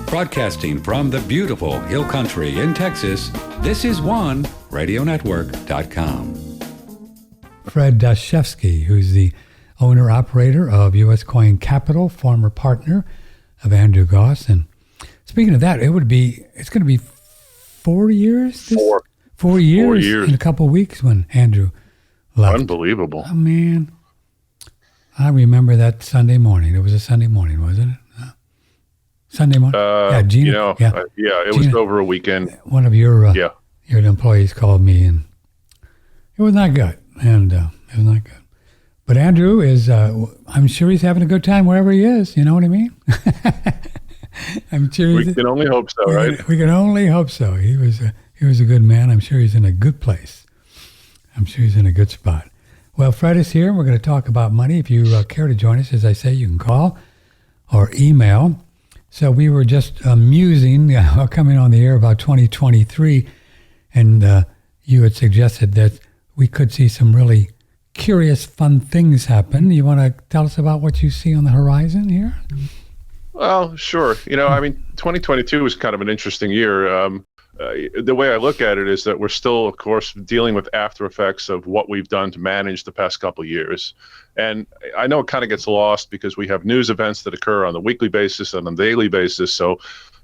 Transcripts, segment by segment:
Broadcasting from the beautiful Hill Country in Texas, this is OneRadioNetwork.com. Fred Dashevsky, who's the owner-operator of U.S. Coin Capital, former partner of Andrew Goss. And speaking of that, it's going to be 4 years? 4 years in a couple of weeks when Andrew left. Unbelievable. Oh, man. I remember that Sunday morning. It was a Sunday morning, wasn't it? Sunday morning? Gina. It was over a weekend. One of your employees called me, and it was not good. But Andrew is, I'm sure he's having a good time wherever he is. You know what I mean? I'm sure we can only hope so, right? We can only hope so. He was a good man. I'm sure he's in a good place. I'm sure he's in a good spot. Well, Fred is here, and we're going to talk about money. If you care to join us, as I say, you can call or email. So we were just musing, coming on the air about 2023, and you had suggested that we could see some really curious, fun things happen. You want to tell us about what you see on the horizon here? Well, sure. 2022 was kind of an interesting year. The way I look at it is that we're still, of course, dealing with after effects of what we've done to manage the past couple of years. And I know it kind of gets lost because we have news events that occur on a weekly basis and on a daily basis. So,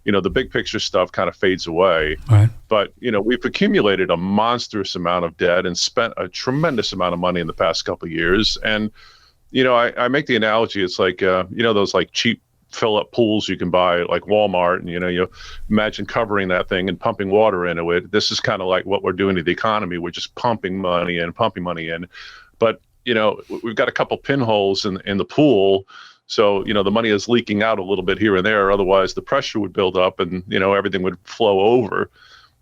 the big picture stuff kind of fades away. Right. But, we've accumulated a monstrous amount of debt and spent a tremendous amount of money in the past couple of years. And, I make the analogy, it's like, those like cheap fill-up pools you can buy at like Walmart, and you imagine covering that thing and pumping water into it. This is kind of like what we're doing to the economy. We're just pumping money in. But we've got a couple pinholes in the pool, so the money is leaking out a little bit here and there. Otherwise, the pressure would build up, and everything would flow over.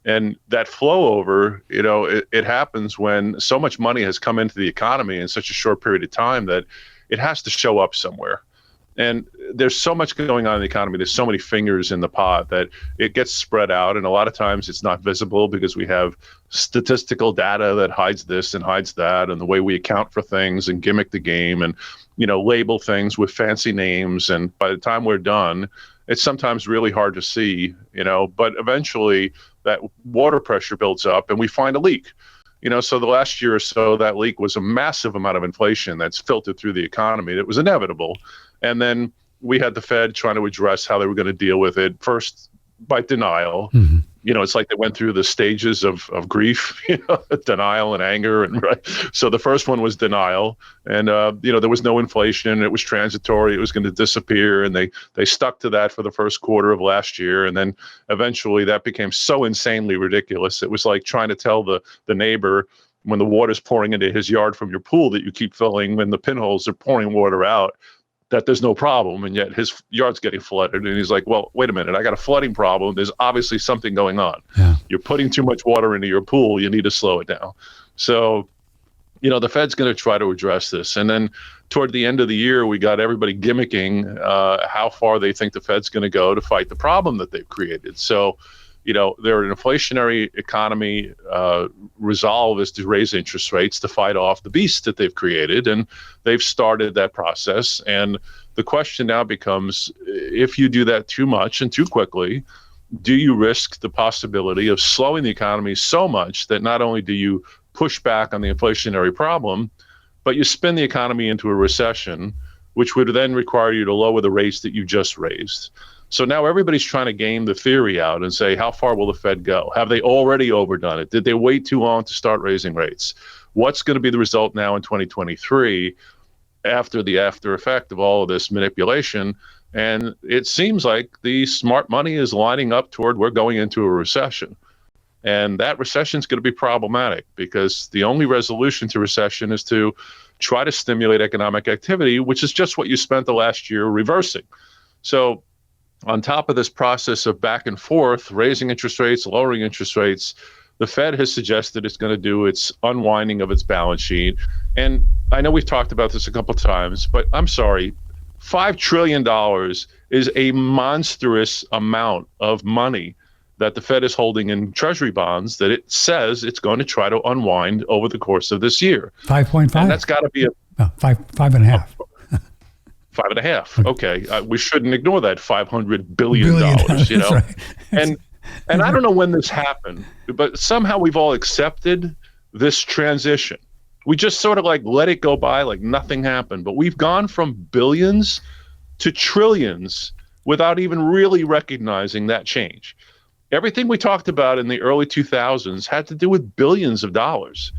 And that flow over, it happens when so much money has come into the economy in such a short period of time that it has to show up somewhere. And there's so much going on in the economy. There's so many fingers in the pot that it gets spread out. And a lot of times it's not visible because we have statistical data that hides this and hides that, and the way we account for things and gimmick the game and, label things with fancy names. And by the time we're done, it's sometimes really hard to see, but eventually that water pressure builds up and we find a leak. So the last year or so, that leak was a massive amount of inflation that's filtered through the economy. That was inevitable. And then we had the Fed trying to address how they were going to deal with it, first by denial. Mm-hmm. It's like they went through the stages of grief, denial and anger. And right. So the first one was denial. And, there was no inflation. It was transitory. It was going to disappear. And they stuck to that for the first quarter of last year. And then eventually that became so insanely ridiculous. It was like trying to tell the neighbor when the water's pouring into his yard from your pool that you keep filling, when the pinholes are pouring water out, that there's no problem, and yet his yard's getting flooded. And he's like, well, wait a minute, I got a flooding problem. There's obviously something going on. Yeah. You're putting too much water into your pool. You need to slow it down. So, the Fed's going to try to address this. And then toward the end of the year, we got everybody gimmicking how far they think the Fed's going to go to fight the problem that they've created. So, they're an inflationary economy. Resolve is to raise interest rates to fight off the beast that they've created. And they've started that process. And the question now becomes, if you do that too much and too quickly, do you risk the possibility of slowing the economy so much that not only do you push back on the inflationary problem, but you spin the economy into a recession, which would then require you to lower the rates that you just raised? So now everybody's trying to game the theory out and say, how far will the Fed go? Have they already overdone it? Did they wait too long to start raising rates? What's going to be the result now in 2023 after the after effect of all of this manipulation? And it seems like the smart money is lining up toward we're going into a recession. And that recession is going to be problematic because the only resolution to recession is to try to stimulate economic activity, which is just what you spent the last year reversing. So on top of this process of back and forth, raising interest rates, lowering interest rates, the Fed has suggested it's going to do its unwinding of its balance sheet. And I know we've talked about this a couple of times, but I'm sorry, $5 trillion is a monstrous amount of money that the Fed is holding in treasury bonds that it says it's going to try to unwind over the course of this year. 5.5. And that's got to be five and a half. 5.5. Okay, we shouldn't ignore that $500 billion. Right. And I don't know when this happened, but somehow we've all accepted this transition. We just sort of like let it go by like nothing happened. But we've gone from billions to trillions without even really recognizing that change. Everything we talked about in the early 2000s had to do with billions of dollars.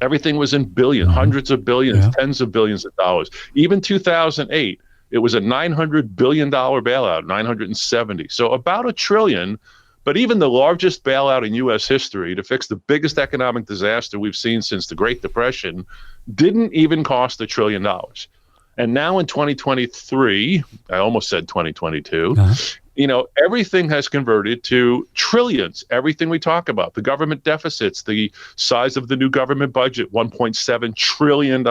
Everything was in billions, hundreds of billions, tens of billions of dollars. Even 2008, it was a $900 billion bailout, 970. So about $1 trillion. But even the largest bailout in U.S. history to fix the biggest economic disaster we've seen since the Great Depression didn't even cost $1 trillion. And now in 2023, I almost said 2022, everything has converted to trillions. Everything we talk about, the government deficits, the size of the new government budget, $1.7 trillion.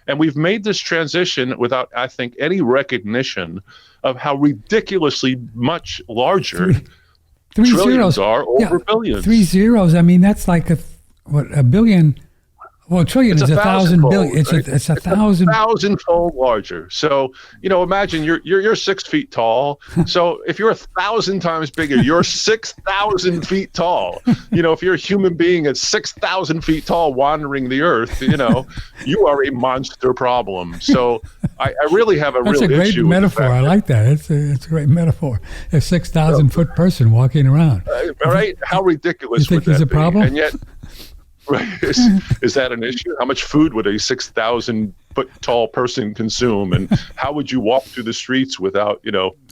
And we've made this transition without, I think, any recognition of how ridiculously much larger Three trillions zeros are over billions. 3 zeros. I mean, that's like a billion. Well, a trillion is 1,000 billion. It's right? it's 1,000. 1,000-fold larger. So, imagine you're 6 feet tall. So if you're 1,000 times bigger, you're 6,000 feet tall. If you're a human being at 6,000 feet tall wandering the earth, you are a monster problem. So I really have a That's real issue. That's a great metaphor. I like that. It's a great metaphor. A 6,000-foot person walking around. Right? How ridiculous you think would he's that a problem? be? And yet, right. Is that an issue? How much food would a 6,000-foot tall person consume? And how would you walk through the streets without,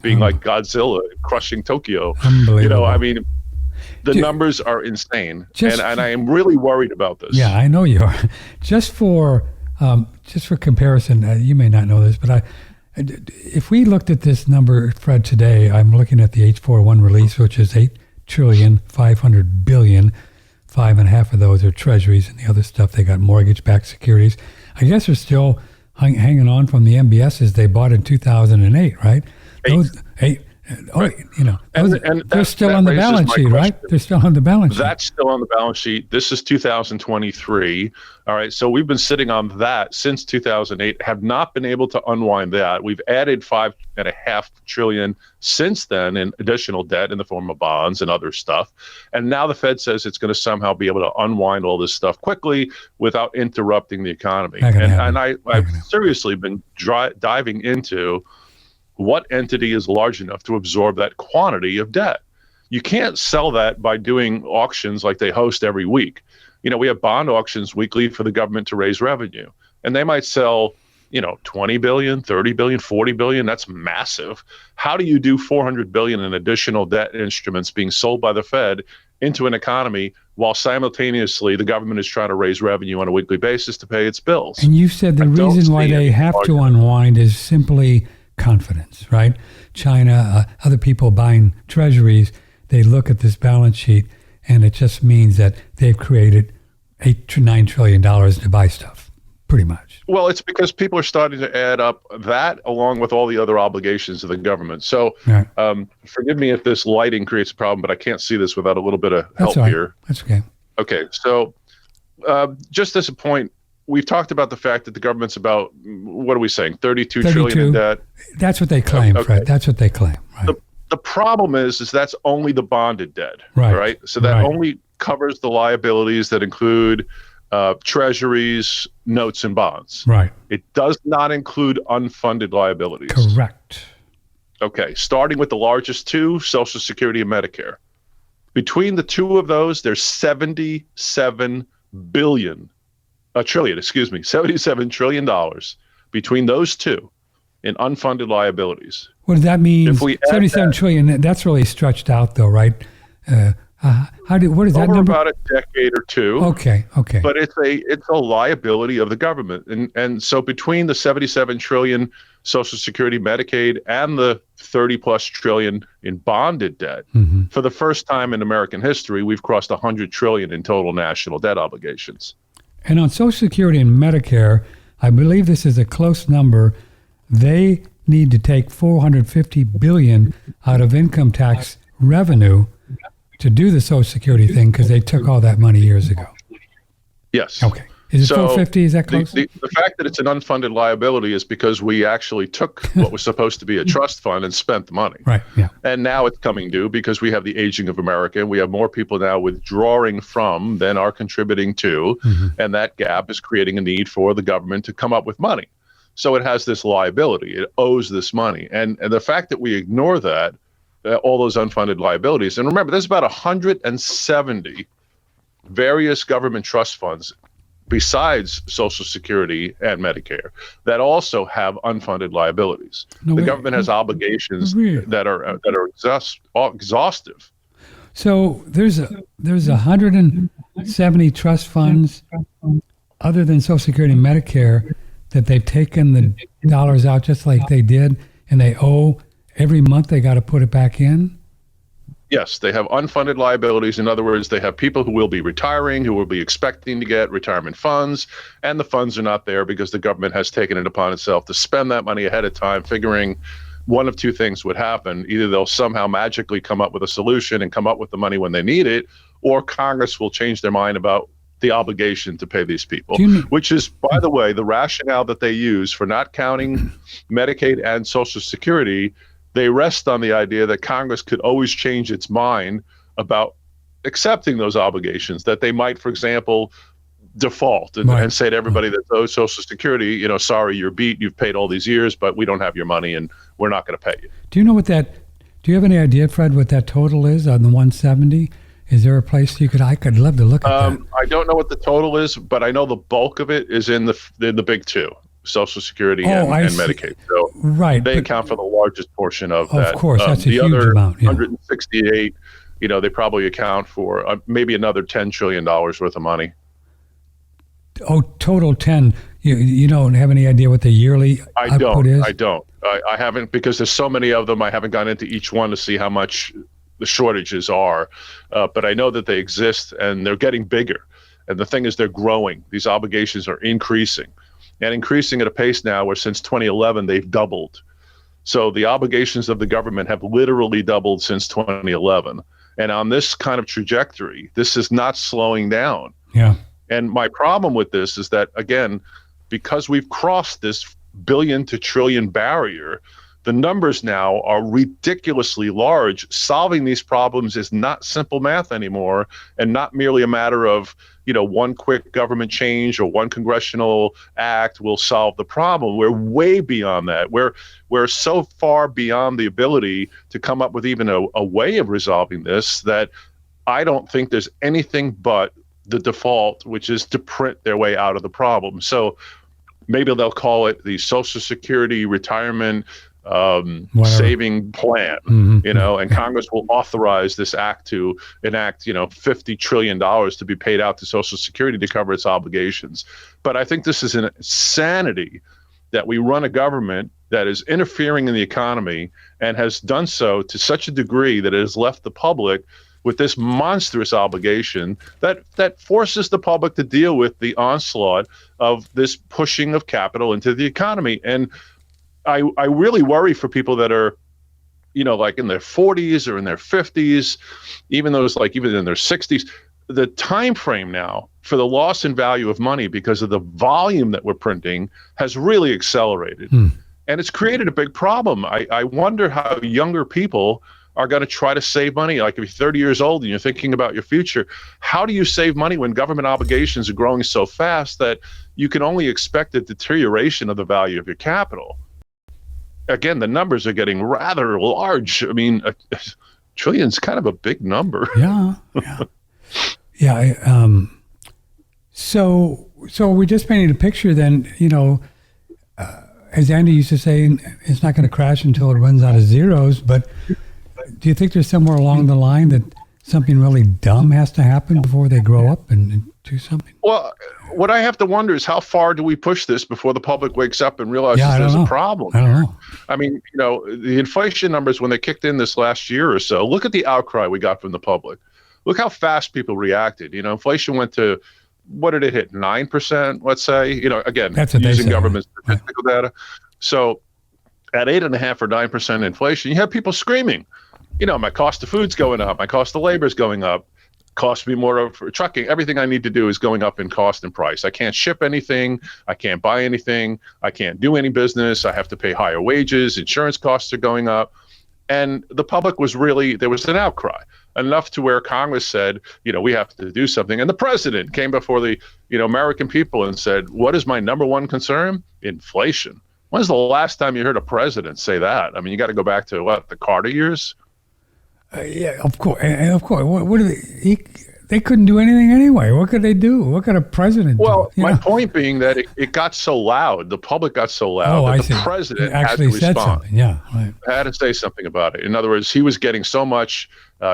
being like Godzilla crushing Tokyo? Unbelievable. The numbers are insane. And I am really worried about this. Yeah, I know you are. Just for comparison, you may not know this, but if we looked at this number, Fred, today, I'm looking at the H41 release, which is $8.5 trillion. 5.5 of those are treasuries, and the other stuff, they got mortgage-backed securities. I guess they're still hanging on from the MBSs they bought in 2008, right? They're still on the balance sheet, right? They're still on the balance sheet. That's still on the balance sheet. This is 2023. All right. So we've been sitting on that since 2008, have not been able to unwind that. We've added $5.5 trillion since then in additional debt in the form of bonds and other stuff. And now the Fed says it's going to somehow be able to unwind all this stuff quickly without interrupting the economy. And I've seriously been diving into what entity is large enough to absorb that quantity of debt. You can't sell that by doing auctions like they host every week. We have bond auctions weekly for the government to raise revenue, and they might sell, 20 billion, 30 billion, 40 billion. That's massive. How do you do 400 billion in additional debt instruments being sold by the Fed into an economy while simultaneously the government is trying to raise revenue on a weekly basis to pay its bills? And you said the reason why they have to unwind is simply confidence, right? China, other people buying treasuries, they look at this balance sheet and it just means that they've created $8 to $9 trillion to buy stuff, pretty much. Well, it's because people are starting to add up that along with all the other obligations of the government. So forgive me if this lighting creates a problem, but I can't see this without a little bit of help here. That's okay. Okay. So just as a point, we've talked about the fact that the government's about, what are we saying, 32 trillion in debt? That's what they claim, Fred. That's what they claim. Right. The problem is that's only the bonded debt, right? So that only covers the liabilities that include treasuries, notes, and bonds. Right. It does not include unfunded liabilities. Correct. Okay. Starting with the largest two, Social Security and Medicare. Between the two of those, there's $77 trillion between those two in unfunded liabilities. What does that mean? If we 77 trillion, that's really stretched out though, right? What is that number? About a decade or two. Okay. But it's a liability of the government. And so between the 77 trillion Social Security, Medicaid, and the 30 plus trillion in bonded debt, for the first time in American history, we've crossed 100 trillion in total national debt obligations. And on Social Security and Medicare, I believe this is a close number. They need to take $450 billion out of income tax revenue to do the Social Security thing because they took all that money years ago. Yes. Okay. Is it So 450? Is that close? The fact that it's an unfunded liability is because we actually took what was supposed to be a trust fund and spent the money. Right. Yeah. And now it's coming due because we have the aging of America. And we have more people now withdrawing from than are contributing to. And that gap is creating a need for the government to come up with money. So it has this liability. It owes this money. And the fact that we ignore that, all those unfunded liabilities. And remember, there's about 170 various government trust funds besides Social Security and Medicare that also have unfunded liabilities. The government has obligations that are exhaustive. So there's 170 trust funds other than Social Security and Medicare that they've taken the dollars out just like they did, and they owe every month. They got to put it back in. Yes, they have unfunded liabilities. In other words, they have people who will be retiring, who will be expecting to get retirement funds, and the funds are not there because the government has taken it upon itself to spend that money ahead of time, figuring one of two things would happen. Either they'll somehow magically come up with a solution and come up with the money when they need it, or Congress will change their mind about the obligation to pay these people, which is, by the way, the rationale that they use for not counting Medicaid and Social Security. They rest on the idea that Congress could always change its mind about accepting those obligations, that they might, for example, default and say to everybody that owes Social Security, sorry, you're beat, you've paid all these years, but we don't have your money and we're not going to pay you. Do you know do you have any idea, Fred, what that total is on the 170? Is there a place I could love to look at that. I don't know what the total is, but I know the bulk of it is in the big two. Social Security and Medicaid. So they account for the largest portion of that. Of course, that's a huge other amount. 168, they probably account for maybe another $10 trillion worth of money. Oh, total 10. You don't have any idea what the yearly output is? I don't. I haven't, because there's so many of them. I haven't gone into each one to see how much the shortages are. But I know that they exist and they're getting bigger. And the thing is, they're growing. These obligations are increasing. And increasing at a pace now where since 2011, they've doubled. So the obligations of the government have literally doubled since 2011. And on this kind of trajectory, this is not slowing down. Yeah. And my problem with this is that, again, because we've crossed this billion to trillion barrier, the numbers now are ridiculously large. Solving these problems is not simple math anymore, and not merely a matter of, one quick government change or one congressional act will solve the problem. We're way beyond that. We're so far beyond the ability to come up with even a way of resolving this that I don't think there's anything but the default, which is to print their way out of the problem. So maybe they'll call it the Social Security retirement saving plan, and Congress will authorize this act to enact, $50 trillion to be paid out to Social Security to cover its obligations. But I think this is an insanity that we run a government that is interfering in the economy and has done so to such a degree that it has left the public with this monstrous obligation that forces the public to deal with the onslaught of this pushing of capital into the economy. And I really worry for people that are, like in their 40s or in their 50s, even those even in their 60s. The time frame now for the loss in value of money because of the volume that we're printing has really accelerated. And it's created a big problem. I wonder how younger people are going to try to save money. Like if you're 30 years old and you're thinking about your future, how do you save money when government obligations are growing so fast that you can only expect a deterioration of the value of your capital? Again, the numbers are getting rather large. I mean, a trillion's kind of a big number. Yeah. So we just painted a picture then, as Andy used to say, it's not going to crash until it runs out of zeros. But do you think there's somewhere along the line that something really dumb has to happen before they grow up and do something? Well, what I have to wonder is how far do we push this before the public wakes up and realizes there's a problem? I don't know. I mean, the inflation numbers, when they kicked in this last year or so, look at the outcry we got from the public. Look how fast people reacted. Inflation went to, what did it hit, 9%, let's say? Again, using government statistical data. So at 8.5 or 9% inflation, you have people screaming, my cost of food's going up, my cost of labor is going up. cost me more for trucking. Everything I need to do is going up in cost and price. I can't ship anything. I can't buy anything. I can't do any business. I have to pay higher wages. Insurance costs are going up. And the public was really, there was an outcry, enough to where Congress said, we have to do something. And the president came before the, American people and said, what is my number one concern? Inflation. When's the last time you heard a president say that? I mean, you got to go back to the Carter years? Yeah, of course. Of course. What do they couldn't do anything anyway. What could they do? What could a president do? Well, my point being that it got so loud, the public got so loud that the president actually had to respond. Something. Yeah, right. Had to say something about it. In other words, he was getting so much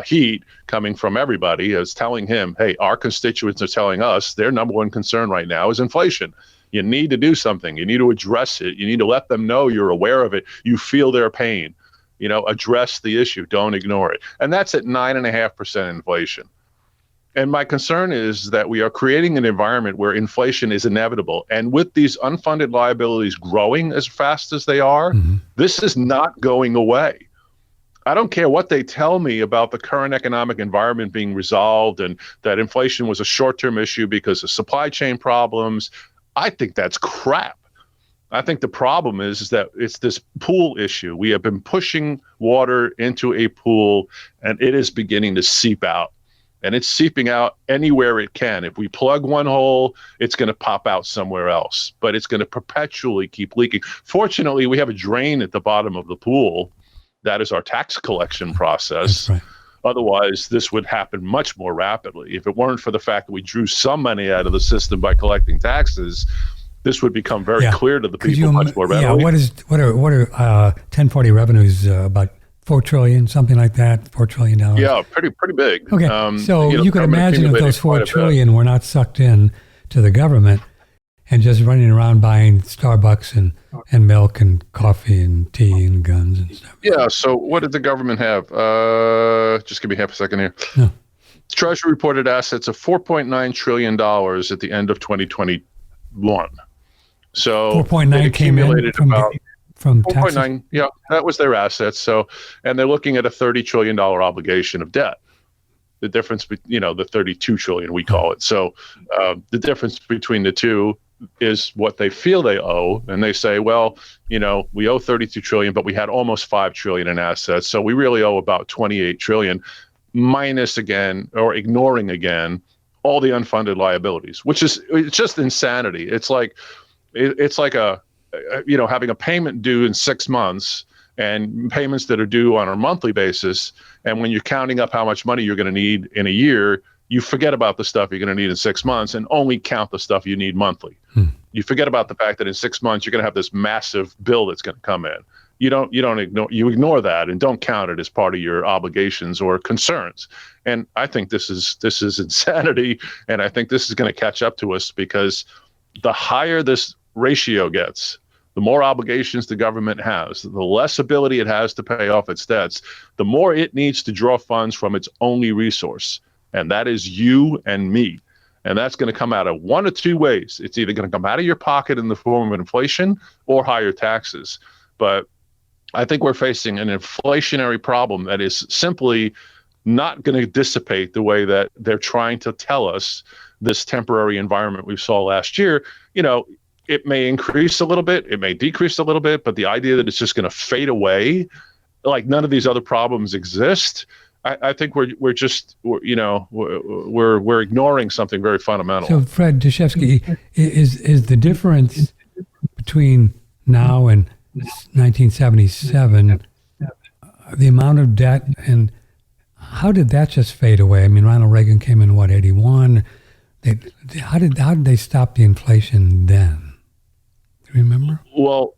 heat coming from everybody as telling him, hey, our constituents are telling us their number one concern right now is inflation. You need to do something. You need to address it. You need to let them know you're aware of it. You feel their pain. Address the issue. Don't ignore it. And that's at 9.5% inflation. And my concern is that we are creating an environment where inflation is inevitable. And with these unfunded liabilities growing as fast as they are, this is not going away. I don't care what they tell me about the current economic environment being resolved and that inflation was a short-term issue because of supply chain problems. I think that's crap. I think the problem is that it's this pool issue. We have been pushing water into a pool, and it is beginning to seep out. And it's seeping out anywhere it can. If we plug one hole, it's going to pop out somewhere else. But it's going to perpetually keep leaking. Fortunately, we have a drain at the bottom of the pool. That is our tax collection process. Right. Otherwise, this would happen much more rapidly. If it weren't for the fact that we drew some money out of the system by collecting taxes, this would become very clear to the people much more readily. Yeah, what are 1040 revenues, about $4 trillion, something like that, $4 trillion? Yeah, pretty big. Okay, so you could imagine if those $4 trillion were not sucked in to the government and just running around buying Starbucks and milk and coffee and tea and guns and stuff. Yeah, so what did the government have? Just give me half a second here. Yeah. Treasury reported assets of $4.9 trillion at the end of 2021. So 4.9 came in from taxes? 4.9, yeah, that was their assets. So, and they're looking at a $30 trillion obligation of debt. The difference, the 32 trillion we call it. So the difference between the two is what they feel they owe. And they say, well, we owe 32 trillion, but we had almost 5 trillion in assets. So we really owe about 28 trillion minus again, or ignoring again, all the unfunded liabilities, it's just insanity. It's like having a payment due in 6 months and payments that are due on a monthly basis. And when you're counting up how much money you're going to need in a year, you forget about the stuff you're going to need in 6 months and only count the stuff you need monthly. You forget about the fact that in 6 months, you're going to have this massive bill that's going to come in. You ignore that and don't count it as part of your obligations or concerns. And I think this is insanity. And I think this is going to catch up to us because the higher this ratio gets, the more obligations the government has, the less ability it has to pay off its debts, the more it needs to draw funds from its only resource. And that is you and me. And that's going to come out of one of two ways. It's either going to come out of your pocket in the form of inflation or higher taxes. But I think we're facing an inflationary problem that is simply not going to dissipate the way that they're trying to tell us this temporary environment we saw last year. It may increase a little bit, it may decrease a little bit, but the idea that it's just going to fade away, like none of these other problems exist, I think we're ignoring something very fundamental. So, Fred Dashevsky, is the difference between now and 1977 the amount of debt, and how did that just fade away? I mean, Ronald Reagan came in 81. How did they stop the inflation then? Do you remember? Well,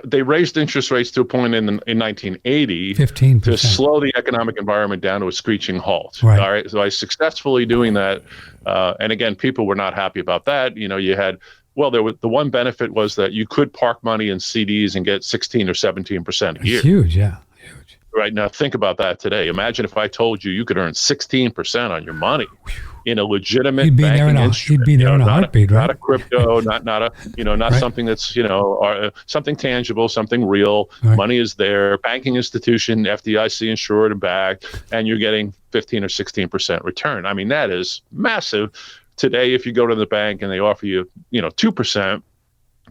they raised interest rates to a point in 1980 15% to slow the economic environment down to a screeching halt. Right. All right. So by successfully doing that, and again, people were not happy about that. You had, the one benefit was that you could park money in CDs and get 16 or 17% a year. It's huge, yeah. Huge. Right now, think about that today. Imagine if I told you could earn 16% on your money in a legitimate banking instrument. You'd be there in a heartbeat, right? Not a crypto, not a not right. something that's something tangible, something real. Right. Money is there, banking institution, FDIC insured and backed, and you're getting 15 or 16% return. I mean, that is massive. Today, if you go to the bank and they offer you 2%,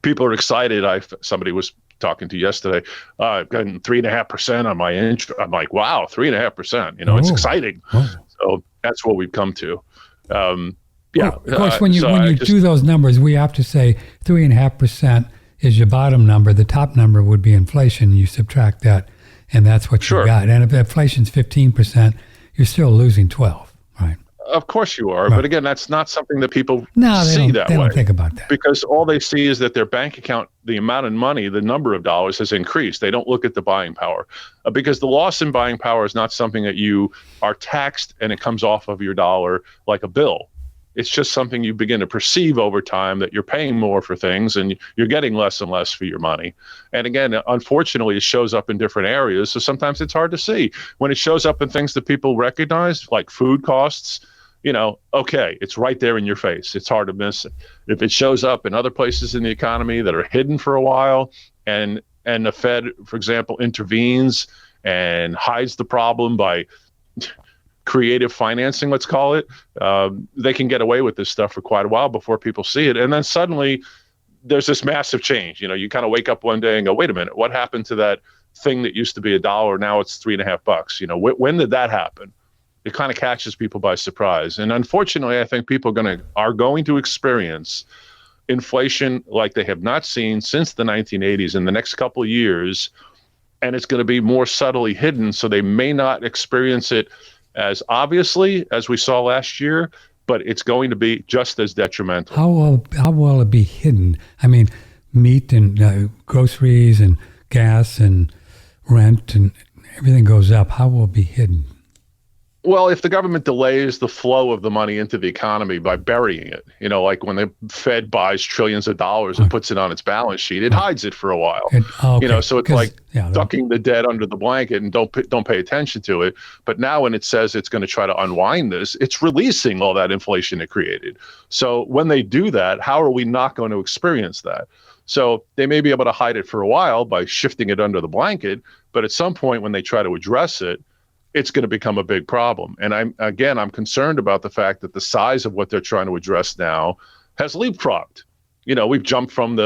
people are excited. Somebody was talking to yesterday, I've gotten 3.5% on my interest. I'm like, wow, 3.5%. It's exciting. Oh. So that's what we've come to. Yeah. Well, of course, when you do those numbers, we have to say 3.5% is your bottom number. The top number would be inflation. You subtract that, and that's what you got. And if inflation's 15%, you're still losing 12, right? Of course you are, but again, that's not something that people see that way. They don't think about that. Because all they see is that their bank account, the amount of money, the number of dollars has increased. They don't look at the buying power because the loss in buying power is not something that you are taxed and it comes off of your dollar like a bill. It's just something you begin to perceive over time that you're paying more for things and you're getting less and less for your money. And again, unfortunately, it shows up in different areas. So sometimes it's hard to see. When it shows up in things that people recognize, like food costs, okay, it's right there in your face. It's hard to miss it. If it shows up in other places in the economy that are hidden for a while and the Fed, for example, intervenes and hides the problem by creative financing, let's call it, they can get away with this stuff for quite a while before people see it. And then suddenly there's this massive change. You kind of wake up one day and go, wait a minute, what happened to that thing that used to be $1? Now it's $3.50. When did that happen? It kind of catches people by surprise. And unfortunately, I think people are going to experience inflation like they have not seen since the 1980s in the next couple of years. And it's going to be more subtly hidden. So they may not experience it as obviously as we saw last year, but it's going to be just as detrimental. How will it be hidden? I mean, meat and groceries and gas and rent and everything goes up. How will it be hidden? Well, if the government delays the flow of the money into the economy by burying it, like when the Fed buys trillions of dollars and puts it on its balance sheet, it hides it for a while. So it's like ducking the dead under the blanket and don't pay attention to it. But now when it says it's going to try to unwind this, it's releasing all that inflation it created. So when they do that, how are we not going to experience that? So they may be able to hide it for a while by shifting it under the blanket, but at some point when they try to address it, it's going to become a big problem. And I'm concerned about the fact that the size of what they're trying to address now has leapfrogged. We've jumped from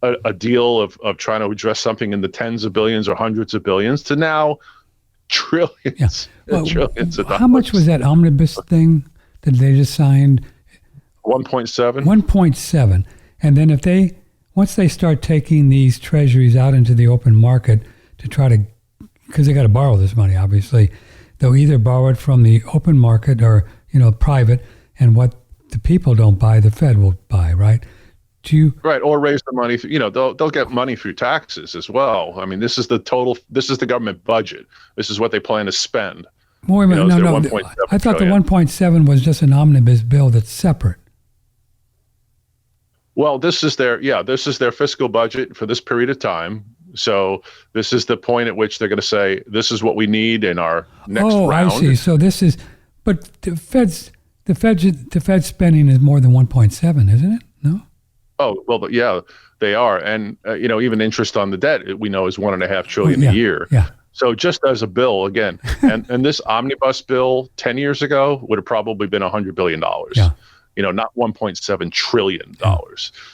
a deal of trying to address something in the tens of billions or hundreds of billions to now trillions, trillions of dollars. How much was that omnibus thing that they just signed? 1.7. 1.7. And then once they start taking these treasuries out into the open market to try to, because they got to borrow this money, obviously, they'll either borrow it from the open market or, private, and what the people don't buy, the Fed will buy, right? Right, or raise the money. They'll get money through taxes as well. I mean, this is the government budget. This is what they plan to spend. No. I thought the 1.7 was just an omnibus bill that's separate. Well, this is their fiscal budget for this period of time. So this is the point at which they're going to say, this is what we need in our next round. Oh, I see. So but the Fed's spending is more than 1.7, isn't it? No? Oh, well, yeah, they are. And, even interest on the debt, we know is $1.5 trillion a year. Yeah. So just as a bill, again, and this omnibus bill 10 years ago would have probably been $100 billion. Yeah. Not $1.7 trillion. Yeah.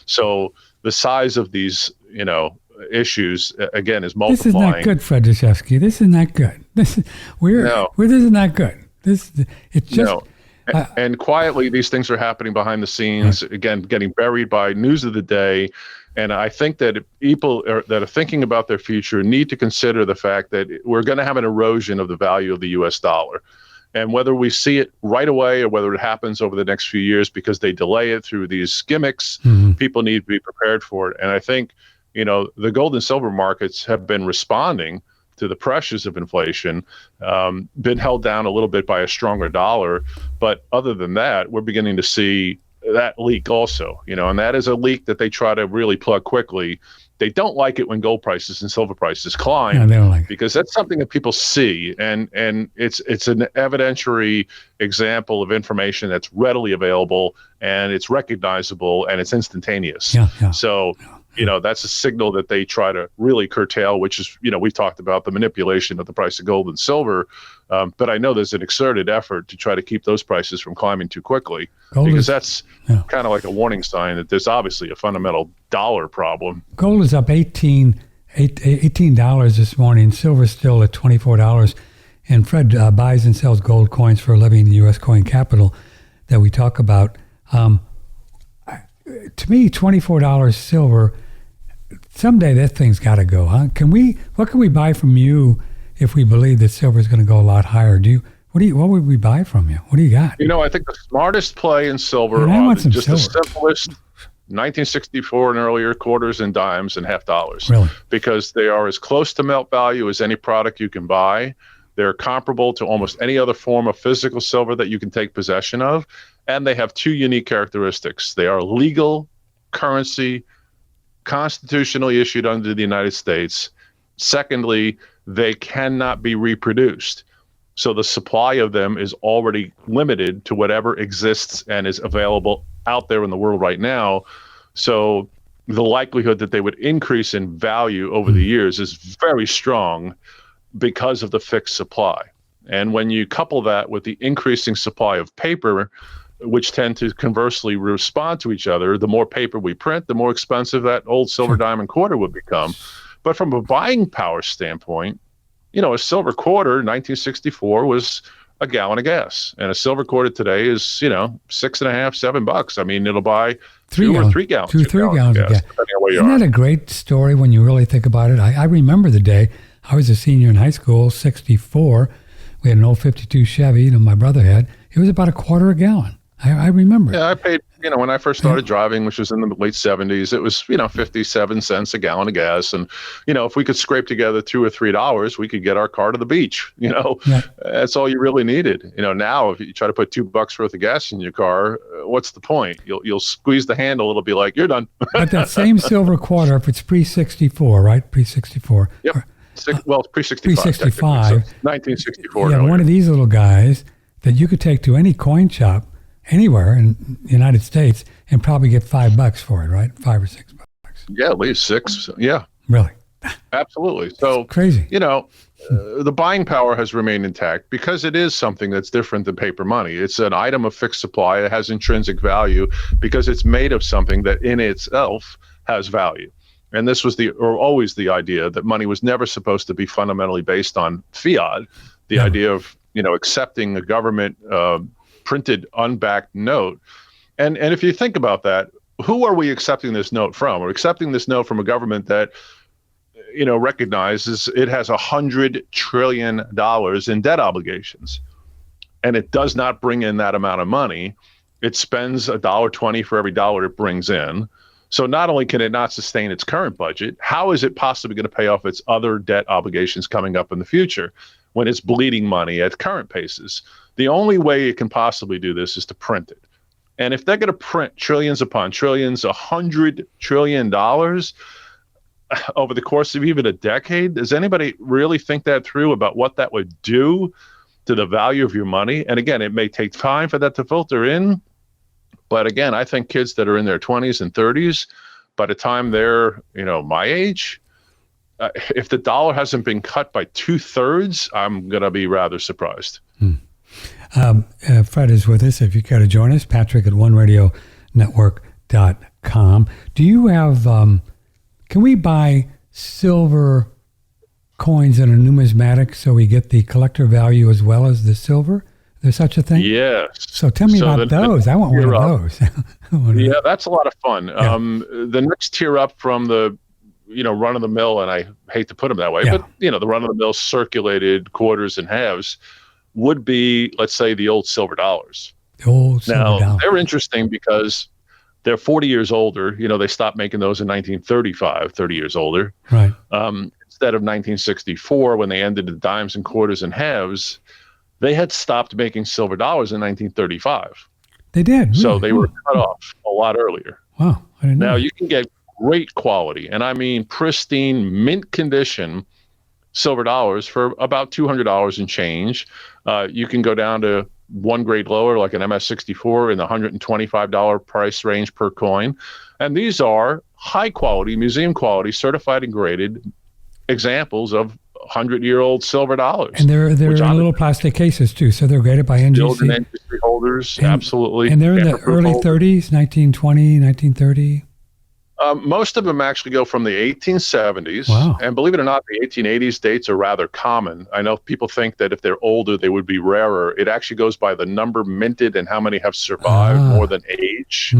So the size of these, issues again is multiplying. This is not good, Fred Dashevsky. This is not good. This is not good. It's just. No. And quietly, these things are happening behind the scenes. Right. Again, getting buried by news of the day. And I think that people that are thinking about their future need to consider the fact that we're going to have an erosion of the value of the U.S. dollar. And whether we see it right away or whether it happens over the next few years because they delay it through these gimmicks, people need to be prepared for it. And I think the gold and silver markets have been responding to the pressures of inflation, been held down a little bit by a stronger dollar. But other than that, we're beginning to see that leak also, and that is a leak that they try to really plug quickly They don't like it when gold prices and silver prices climb. No, they don't like it. Because that's something that people see, and it's an evidentiary example of information that's readily available, and it's recognizable, and it's instantaneous. So, that's a signal that they try to really curtail, which is, we've talked about the manipulation of the price of gold and silver, but I know there's an exerted effort to try to keep those prices from climbing too quickly, because that's kind of like a warning sign that there's obviously a fundamental dollar problem. Gold is up $18 this morning. Silver's still at $24. And Fred buys and sells gold coins for a living in the U.S. coin capital that we talk about. To me, $24 silver, someday that thing's got to go, huh? What can we buy from you if we believe that silver is going to go a lot higher? What would we buy from you? What do you got? I think the smartest play in silver is just silver. The simplest 1964 and earlier quarters and dimes and half dollars. Really? Because they are as close to melt value as any product you can buy. They're comparable to almost any other form of physical silver that you can take possession of. And they have two unique characteristics. They are legal currency, constitutionally issued under the United States. Secondly, they cannot be reproduced. So the supply of them is already limited to whatever exists and is available out there in the world right now. So the likelihood that they would increase in value over the years is very strong because of the fixed supply. And when you couple that with the increasing supply of paper, which tend to conversely respond to each other, the more paper we print, the more expensive that old silver dime and quarter would become. But from a buying power standpoint, a silver quarter in 1964 was a gallon of gas, and a silver quarter today is, $6.50, $7. I mean, it'll buy 3 gallons of gas. Depending on where you Isn't that a great story when you really think about it? I remember the day I was a senior in high school, 64. We had an old 52 Chevy that my brother had. It was about a quarter a gallon. I remember. Yeah, I paid, when I first started driving, which was in the late 70s, it was, 57 cents a gallon of gas. And, if we could scrape together $2 or $3, we could get our car to the beach. That's all you really needed. Now if you try to put $2 worth of gas in your car, what's the point? You'll squeeze the handle. It'll be like, you're done. But that same silver quarter, if it's pre-64, right? Pre-64. Yep. It's pre-65. Pre-65. So 1964. Yeah, one of these little guys that you could take to any coin shop anywhere in the United States and probably get $5 for it, right? $5 or $6. Yeah, at least $6. Yeah. Really? Absolutely. So it's crazy. The buying power has remained intact because it is something that's different than paper money. It's an item of fixed supply. It has intrinsic value because it's made of something that in itself has value. And this was always the idea that money was never supposed to be fundamentally based on fiat. The idea of, accepting a government printed unbacked note. And if you think about that, who are we accepting this note from? We're accepting this note from a government that, recognizes it has $100 trillion in debt obligations. And it does not bring in that amount of money. It spends $1.20 for every dollar it brings in. So not only can it not sustain its current budget, how is it possibly going to pay off its other debt obligations coming up in the future when it's bleeding money at current paces? The only way it can possibly do this is to print it. And if they're going to print trillions upon trillions, $100 trillion over the course of even a decade, does anybody really think that through about what that would do to the value of your money? And again, it may take time for that to filter in. But again, I think kids that are in their 20s and 30s, by the time they're, my age, if the dollar hasn't been cut by 2/3, I'm going to be rather surprised. Fred is with us. If you care to join us, Patrick at oneradionetwork.com. Do you have, can we buy silver coins in a numismatic so we get the collector value as well as the silver? There's such a thing? Yes. So tell me about those. I want one of those. Yeah, that's a lot of fun. Yeah. The next tier up from the, run-of-the-mill, and I hate to put them that way, but, the run-of-the-mill circulated quarters and halves would be, let's say, the old silver dollars. The old silver dollars. Now, they're interesting because they're 40 years older. They stopped making those in 1935, 30 years older. Right. Instead of 1964, when they ended the dimes and quarters and halves, they had stopped making silver dollars in 1935. They did. Really? So they were cut off a lot earlier. Wow. I didn't know. Now, you can get great quality, and I mean pristine, mint condition silver dollars for about $200 and change. You can go down to one grade lower, like an MS-64 in the $125 price range per coin. And these are high quality, museum quality, certified and graded examples of 100-year-old silver dollars. And they're in little plastic cases too, so they're graded by NGC. Industry holders, absolutely. And they're in the early 30s, 1920, 1930. Most of them actually go from the 1870s. Wow. And believe it or not, the 1880s dates are rather common. I know people think that if they're older, they would be rarer. It actually goes by the number minted and how many have survived more than age.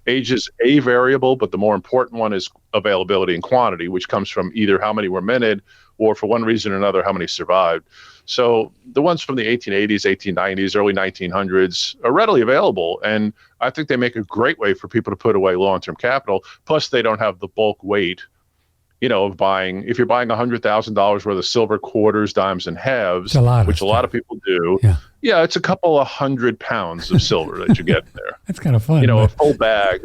Age is a variable, but the more important one is availability and quantity, which comes from either how many were minted or, for one reason or another, how many survived. So the ones from the 1880s, 1890s, early 1900s are readily available. And I think they make a great way for people to put away long-term capital. Plus, they don't have the bulk weight, of buying. If you're buying $100,000 worth of silver quarters, dimes, and halves, which a lot of people do, yeah, it's a couple of 100 pounds of silver that you get in there. That's kind of fun. A full bag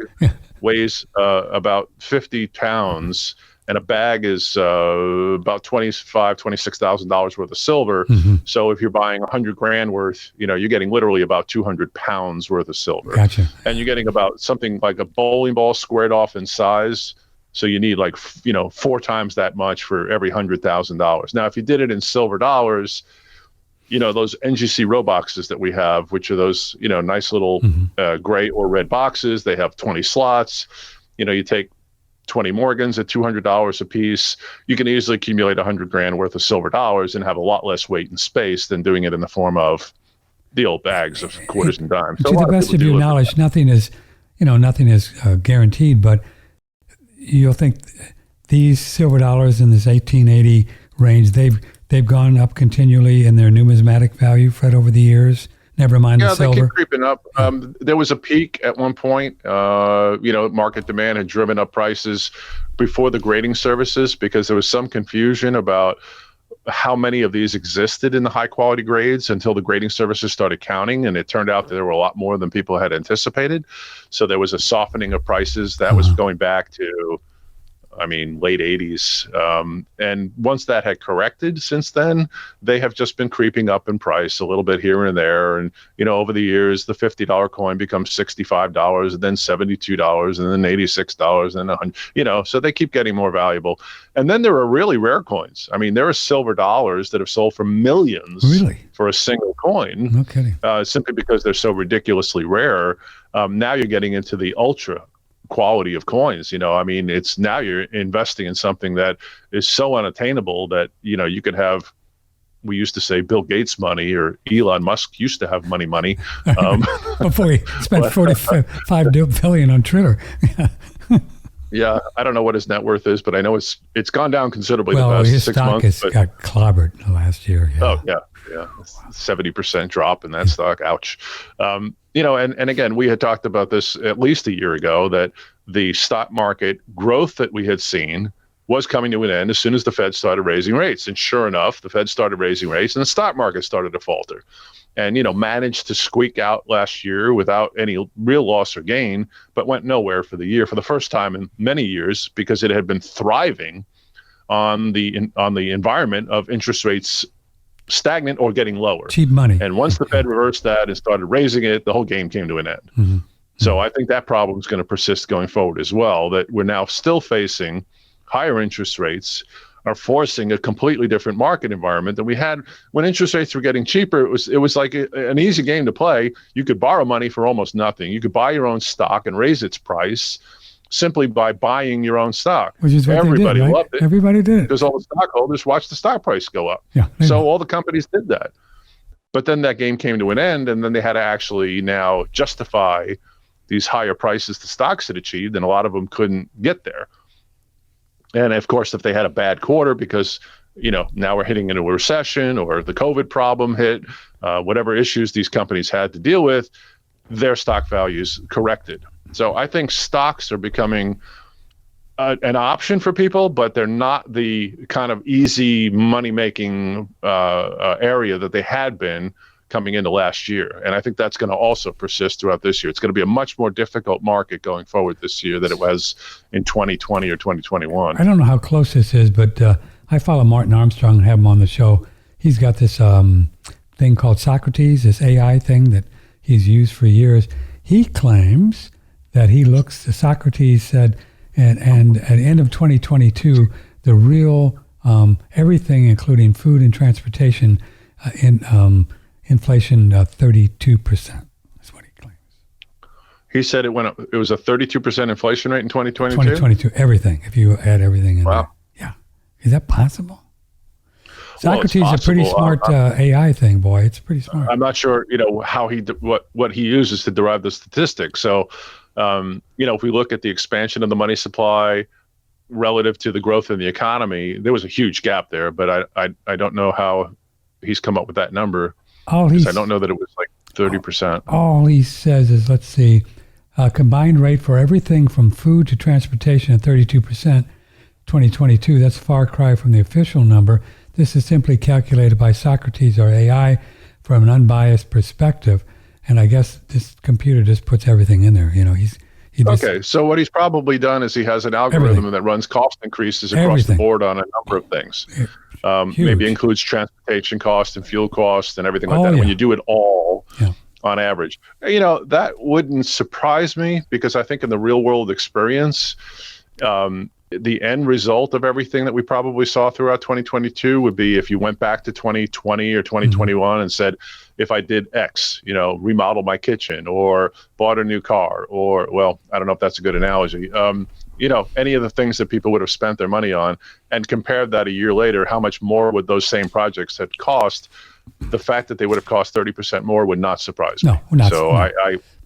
weighs about 50 pounds. And a bag is about $26,000 worth of silver. So if you're buying $100,000 worth, you're getting literally about 200 pounds worth of silver. Gotcha. And you're getting about something like a bowling ball squared off in size. So you need 4 times that much for every $100,000. Now, if you did it in silver dollars, those NGC row boxes that we have, which are those, nice little gray or red boxes, they have 20 slots. You take 20 Morgans at $200 a piece, you can easily accumulate $100,000 worth of silver dollars and have a lot less weight and space than doing it in the form of the old bags of quarters and dimes. To the best of your knowledge, nothing is guaranteed, but you'll think these silver dollars in this 1880 range, they've gone up continually in their numismatic value, Fred, over the years. Never mind the silver. Yeah, they keep creeping up. There was a peak at one point. Market demand had driven up prices before the grading services because there was some confusion about how many of these existed in the high quality grades until the grading services started counting. And it turned out that there were a lot more than people had anticipated. So there was a softening of prices that was going back to, late 80s. And once that had corrected since then, they have just been creeping up in price a little bit here and there. And, over the years, the $50 coin becomes $65 and then $72 and then $86 and $100, so they keep getting more valuable. And then there are really rare coins. There are silver dollars that have sold for millions for a single coin. No kidding. Simply because they're so ridiculously rare. Now you're getting into the ultra quality of coins. It's now you're investing in something that is so unattainable that you could have, we used to say Bill Gates money, or Elon Musk used to have money before he spent $45 billion on Twitter. Yeah, I don't know what his net worth is, but I know it's gone down considerably the past 6 months. His stock got clobbered last year. Oh yeah, 70% drop in that stock. Ouch. And again, we had talked about this at least a year ago, that the stock market growth that we had seen was coming to an end as soon as the Fed started raising rates. And sure enough, the Fed started raising rates and the stock market started to falter. And, managed to squeak out last year without any real loss or gain, but went nowhere for the year for the first time in many years, because it had been thriving on the environment of interest rates stagnant or getting lower. Cheap money. And once the Fed reversed that and started raising it, the whole game came to an end. So I think that problem is going to persist going forward as well, that we're now still facing higher interest rates are forcing a completely different market environment than we had when interest rates were getting cheaper. It was like an easy game to play. You could borrow money for almost nothing. You could buy your own stock and raise its price simply by buying your own stock. Which is what everybody did, right? Loved it. Everybody did. Because all the stockholders watched the stock price go up. Yeah. So all the companies did that. But then that game came to an end, and then they had to actually now justify these higher prices the stocks had achieved, and a lot of them couldn't get there. And of course, if they had a bad quarter because, now we're hitting into a recession, or the COVID problem hit, whatever issues these companies had to deal with, their stock values corrected. So I think stocks are becoming an option for people, but they're not the kind of easy money-making area that they had been coming into last year. And I think that's going to also persist throughout this year. It's going to be a much more difficult market going forward this year than it was in 2020 or 2021. I don't know how close this is, but I follow Martin Armstrong and have him on the show. He's got this thing called Socrates, this AI thing that he's used for years. He claims that Socrates said, and at the end of 2022, the real everything, including food and transportation, inflation 32%. That's what he claims. He said it went up. It was a 32% inflation rate in 2022? 2022, everything, if you add everything in there. Yeah. Is that possible? Socrates is a pretty smart AI thing, boy. It's pretty smart. I'm not sure, how what he uses to derive the statistics. So, if we look at the expansion of the money supply relative to the growth in the economy, there was a huge gap there. But I don't know how he's come up with that number. I don't know that it was like 30%. All he says is, let's see, combined rate for everything from food to transportation at 32%, 2022. That's a far cry from the official number. This is simply calculated by Socrates or AI from an unbiased perspective. And I guess this computer just puts everything in there. Okay, so what he's probably done is he has an algorithm that runs cost increases across the board on a number of things. Maybe includes transportation cost and fuel cost and everything like that. When you do it all on average, that wouldn't surprise me, because I think in the real world experience, the end result of everything that we probably saw throughout 2022 would be if you went back to 2020 or 2021 and said, if I did X, remodel my kitchen or bought a new car, or, well, I don't know if that's a good analogy, any of the things that people would have spent their money on, and compared that a year later, how much more would those same projects have cost? The fact that they would have cost 30% more would not surprise me.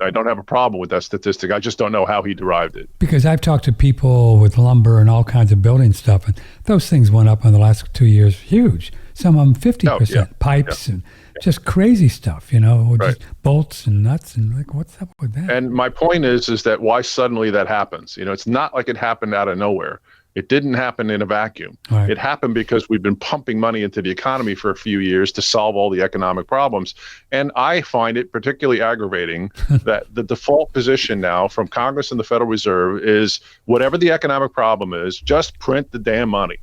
I don't have a problem with that statistic. I just don't know how he derived it. Because I've talked to people with lumber and all kinds of building stuff, and those things went up in the last 2 years, huge. Some of them 50%, pipes and just crazy stuff, just bolts and nuts, and like, what's up with that? And my point is that why suddenly that happens? It's not like it happened out of nowhere. It didn't happen in a vacuum. Right. It happened because we've been pumping money into the economy for a few years to solve all the economic problems. And I find it particularly aggravating that the default position now from Congress and the Federal Reserve is whatever the economic problem is, just print the damn money.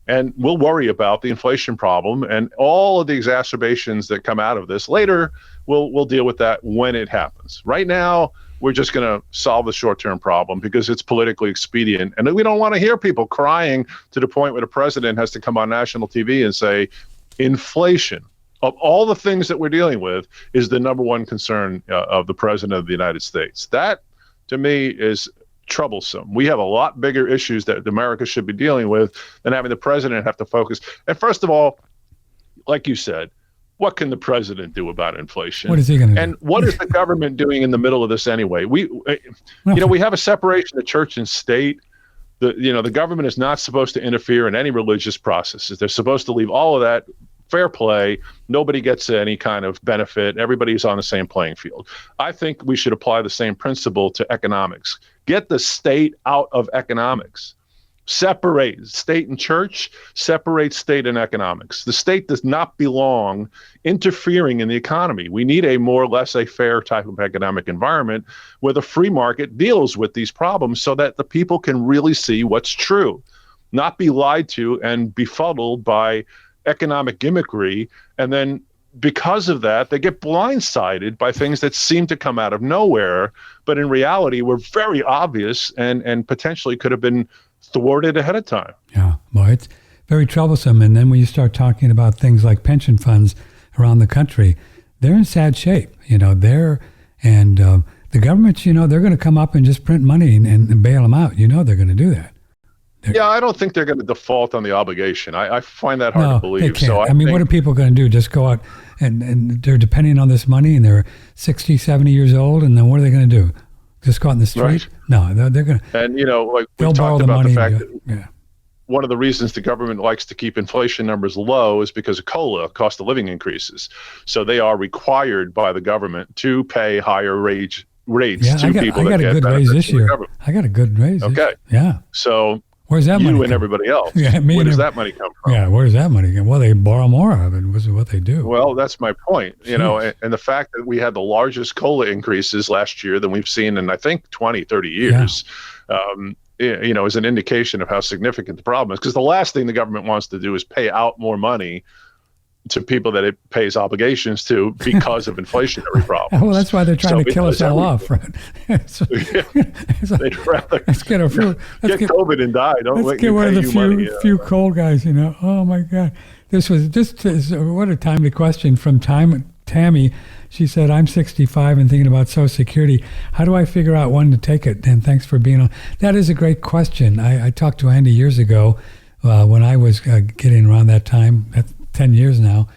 And we'll worry about the inflation problem and all of the exacerbations that come out of this later. We'll deal with that when it happens. Right now, we're just going to solve the short-term problem because it's politically expedient. And we don't want to hear people crying to the point where the president has to come on national TV and say, inflation, of all the things that we're dealing with, is the number one concern of the president of the United States. That, to me, is troublesome. We have a lot bigger issues that America should be dealing with than having the president have to focus. And first of all, like you said, what can the president do about inflation? What is he going to do? And what is the government doing in the middle of this anyway? We have a separation of church and state. The government is not supposed to interfere in any religious processes. They're supposed to leave all of that fair play. Nobody gets any kind of benefit. Everybody's on the same playing field. I think we should apply the same principle to economics. Get the state out of economics. Separate state and church, separate state and economics. The state does not belong interfering in the economy. We need a more laissez-faire type of economic environment where the free market deals with these problems so that the people can really see what's true, not be lied to and befuddled by economic gimmickry. And then because of that, they get blindsided by things that seem to come out of nowhere, but in reality were very obvious and potentially could have been thwarted ahead of time. Yeah, well, it's very troublesome. And then when you start talking about things like pension funds around the country, they're in sad shape. The governments, they're going to come up and just print money and bail them out. They're going to do that. I don't think they're going to default on the obligation. I find that hard to believe. They can't. So I mean, what are people going to do? Just go out and they're depending on this money and they're 60, 70 years old. And then what are they going to do? Just go out in the street? Right. No, they're going to. And, like we talked about the fact that one of the reasons the government likes to keep inflation numbers low is because of COLA, cost of living increases. So they are required by the government to pay higher rates to people that get benefits from the government. I got a good raise. Okay. Yeah. So Where's that money? You and everybody else. Yeah, where does that money come from? Yeah, where does that money come? Well, they borrow more of it. Was what they do. Well, that's my point. You know, and the fact that we had the largest COLA increases last year than we've seen in, I think, 20, 30 years, you know, is an indication of how significant the problem is. Because the last thing the government wants to do is pay out more money to people that it pays obligations to because of inflationary problems. Well, that's why they're trying to kill us all off, right? They'd rather let's get COVID and die. Let's get one of the few coal guys, you know. Oh, my God. What a timely question from Tammy. She said, I'm 65 and thinking about Social Security. How do I figure out when to take it? And thanks for being on. That is a great question. I talked to Andy years ago when I was getting around that time. That's 10 years now.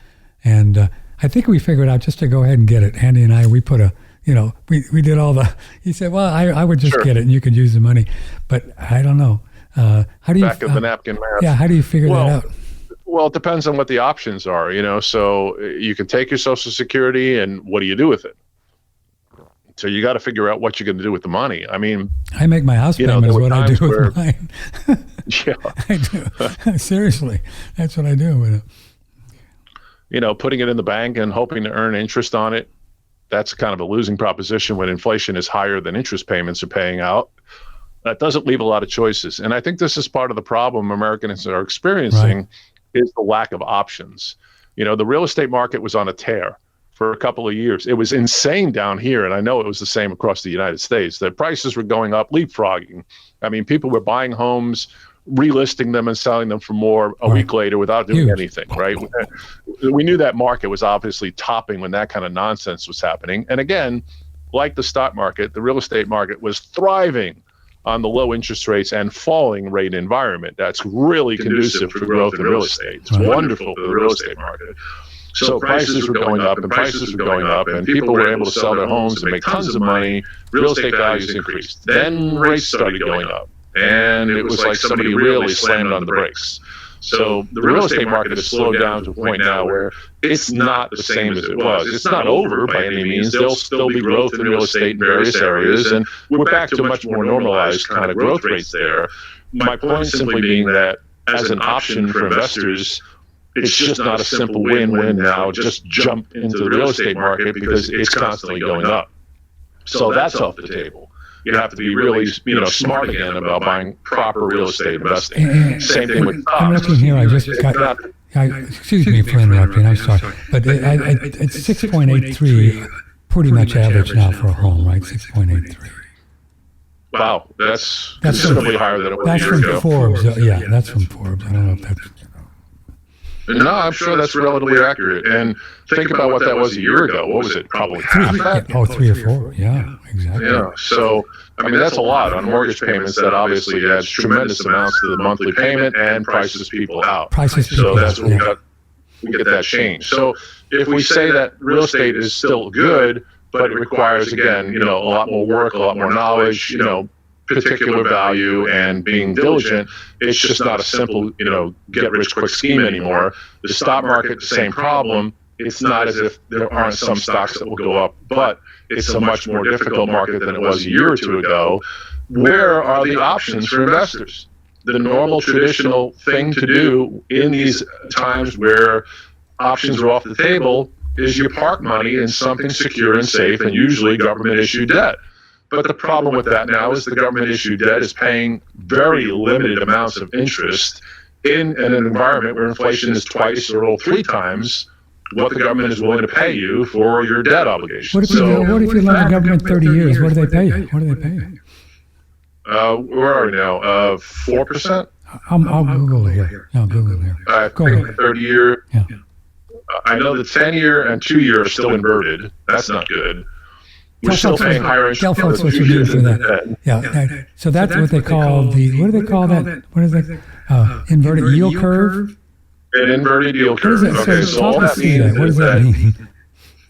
And I think we figured out just to go ahead and get it. Andy and I, we put we did all the, he said, well, I would just get it and you could use the money. But I don't know. How do you, back of the napkin math. Yeah, how do you figure that out? Well, it depends on what the options are, you know. So you can take your Social Security, and what do you do with it? So you got to figure out what you're going to do with the money. I mean, I make my house payment is what I do with mine. Yeah, I do. Seriously, that's what I do with it. You know, putting it in the bank and hoping to earn interest on it, that's kind of a losing proposition when inflation is higher than interest payments are paying out. That doesn't leave a lot of choices. And I think this is part of the problem Americans are experiencing is the lack of options. You know, the real estate market was on a tear for a couple of years. It was insane down here, and I know it was the same across the United States. The prices were going up, leapfrogging. I mean, people were buying homes, relisting them and selling them for more a week later without doing anything, right? We knew that market was obviously topping when that kind of nonsense was happening. And again, like the stock market, the real estate market was thriving on the low interest rates and falling rate environment. That's really conducive for growth in real estate. It's wonderful for the real estate market. So prices were going up and prices were going up and people were able to sell their homes and make tons of money. Real estate values increased. Then rates started going up and it was like somebody really slammed on the brakes. So the real estate market has slowed down to a point now where it's not the same as it was. It's not over by any means. There'll still be growth in real estate in various areas, and we're back to much more normalized kind of growth rates there. My point simply being that as an option for investors, it's just not a simple win-win now. Just jump into the real estate market because it's constantly going up. So that's off the table. You have to be really, smart again about buying proper real estate investing. Same thing with stocks. I'm looking here. I just got. Excuse me for interrupting. I'm sorry, but it's 6.83, pretty much average now for a home, right? 6.83. Wow, that's considerably higher than it was a year ago. That's from Forbes. Yeah, that's from Forbes. I don't know if that's. No, I'm sure that's relatively accurate. And think about what that was a year ago. What was it? Probably half that? Oh, 3 or 4. Yeah, exactly. Yeah. So, I mean, that's a lot on mortgage payments. That obviously adds tremendous amounts to the monthly payment and prices people out. So that's what we get that change. So if we say that real estate is still good, but it requires, again, a lot more work, a lot more knowledge, particular value and being diligent, it's just not a simple, get rich quick scheme anymore. The stock market, the same problem. It's not as if there aren't some stocks that will go up, but it's a much more difficult market than it was a year or two ago. Where are the options for investors? The normal traditional thing to do in these times where options are off the table is you park money in something secure and safe, and usually government issued debt. But the problem with that now is the government issued debt is paying very limited amounts of interest in an environment where inflation is twice or 3 times what the government is willing to pay you for your debt obligations. What if you loan the government 30 years? What do they pay you? What do they pay you? Where are we now? 4%? I'll Google it here. I'll Google it here. I think the 30-year. Yeah. I know the 10-year and 2-year are still inverted. That's not good. We're still paying higher interest. Tell folks what you do for that. Yeah. So that's what they call what do they call that? What is that? Inverted yield curve? An inverted yield curve. Okay, so all that means what does that mean?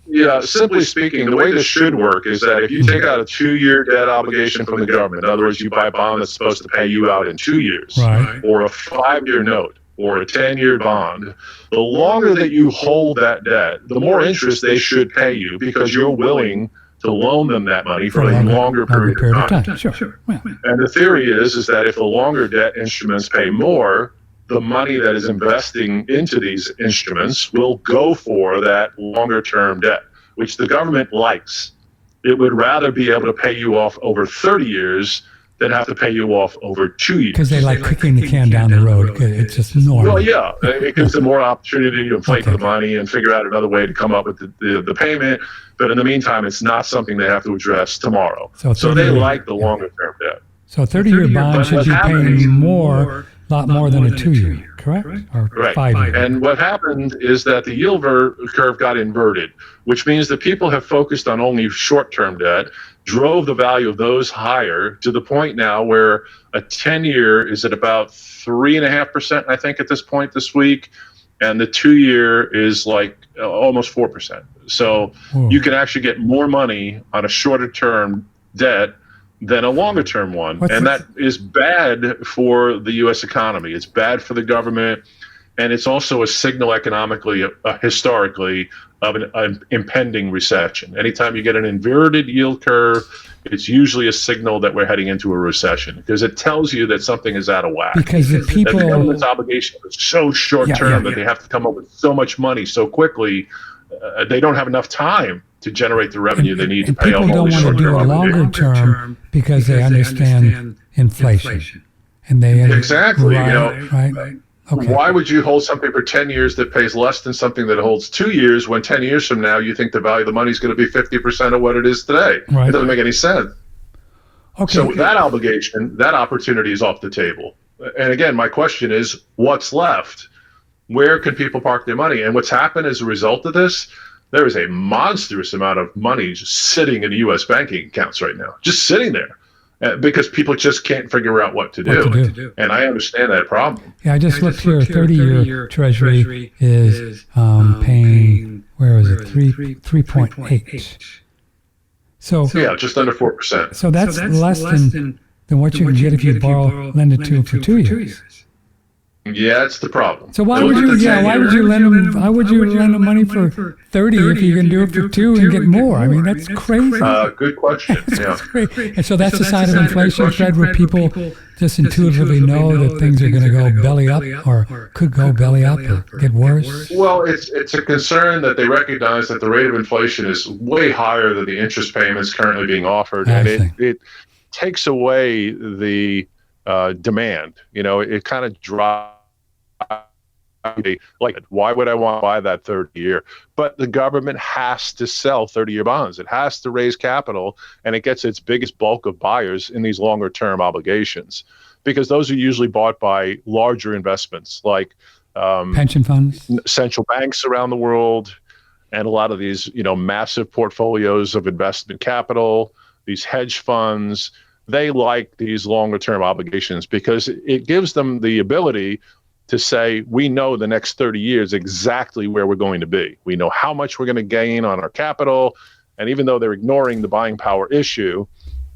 Yeah, simply speaking, the way this should work is that if you take out a 2-year debt obligation from the government, in other words, you buy a bond that's supposed to pay you out in 2 years, right, or a 5-year note, or a 10-year bond, the longer that you hold that debt, the more interest they should pay you because you're willing to loan them that money for a longer period of time. Sure. Well, And the theory is that if the longer debt instruments pay more, the money that is investing into these instruments will go for that longer term debt, which the government likes. It would rather be able to pay you off over 30 years than have to pay you off over 2 years. because they like kicking the can down the road. It's just normal. Well, yeah, it gives them more opportunity to inflate the money and figure out another way to come up with the payment. But in the meantime, it's not something they have to address tomorrow. So they like the longer term debt. So a 30-year bond should be paying a lot more than a 2-year, correct? Or Right. 5-year. And what happened is that the yield curve got inverted, which means that people have focused on only short-term debt, drove the value of those higher to the point now where a 10-year is at about 3.5%, I think, at this point this week, and the 2-year is like almost 4%. So you can actually get more money on a shorter-term debt than a longer term one. And that is bad for the U.S. economy. It's bad for the government. And it's also a signal economically, historically, of an impending recession. Anytime you get an inverted yield curve, it's usually a signal that we're heading into a recession because it tells you that something is out of whack. Because the people... That the government's obligation is so short term that they have to come up with so much money so quickly, they don't have enough time to generate the revenue they need to pay off all these short-term obligations. People don't want to do a longer term because they understand inflation. And they exactly. Right. Okay. Why would you hold something for 10 years that pays less than something that holds 2 years when 10 years from now you think the value of the money is going to be 50% of what it is today? Right. It doesn't make any sense. Okay. So that obligation, that opportunity is off the table. And again, my question is, what's left? Where can people park their money? And what's happened as a result of this, there is a monstrous amount of money just sitting in U.S. banking accounts right now, just sitting there. Because people just can't figure out what to do. And I understand that problem. Yeah, I just looked here. 30-year Treasury is paying, where is it, 3.8. So yeah, just under 4%. So that's less than what you can get if you lend it to them for 2 years. Yeah, that's the problem. So why would you lend them money for 30 if you can do it for 2 and get more? I mean, that's crazy. Good question. Yeah. And so that's the side of inflation, Fred, where people just intuitively know that things are going to go belly up or could go belly up or get worse. Well, it's a concern that they recognize that the rate of inflation is way higher than the interest payments currently being offered, and it takes away the demand. It kind of drives. Like, why would I want to buy that 30-year? But the government has to sell 30-year bonds. It has to raise capital, and it gets its biggest bulk of buyers in these longer-term obligations, because those are usually bought by larger investments like pension funds, central banks around the world, and a lot of these, massive portfolios of investment capital, these hedge funds. They like these longer-term obligations because it gives them the ability to say, we know the next 30 years exactly where we're going to be. We know how much we're going to gain on our capital. And even though they're ignoring the buying power issue,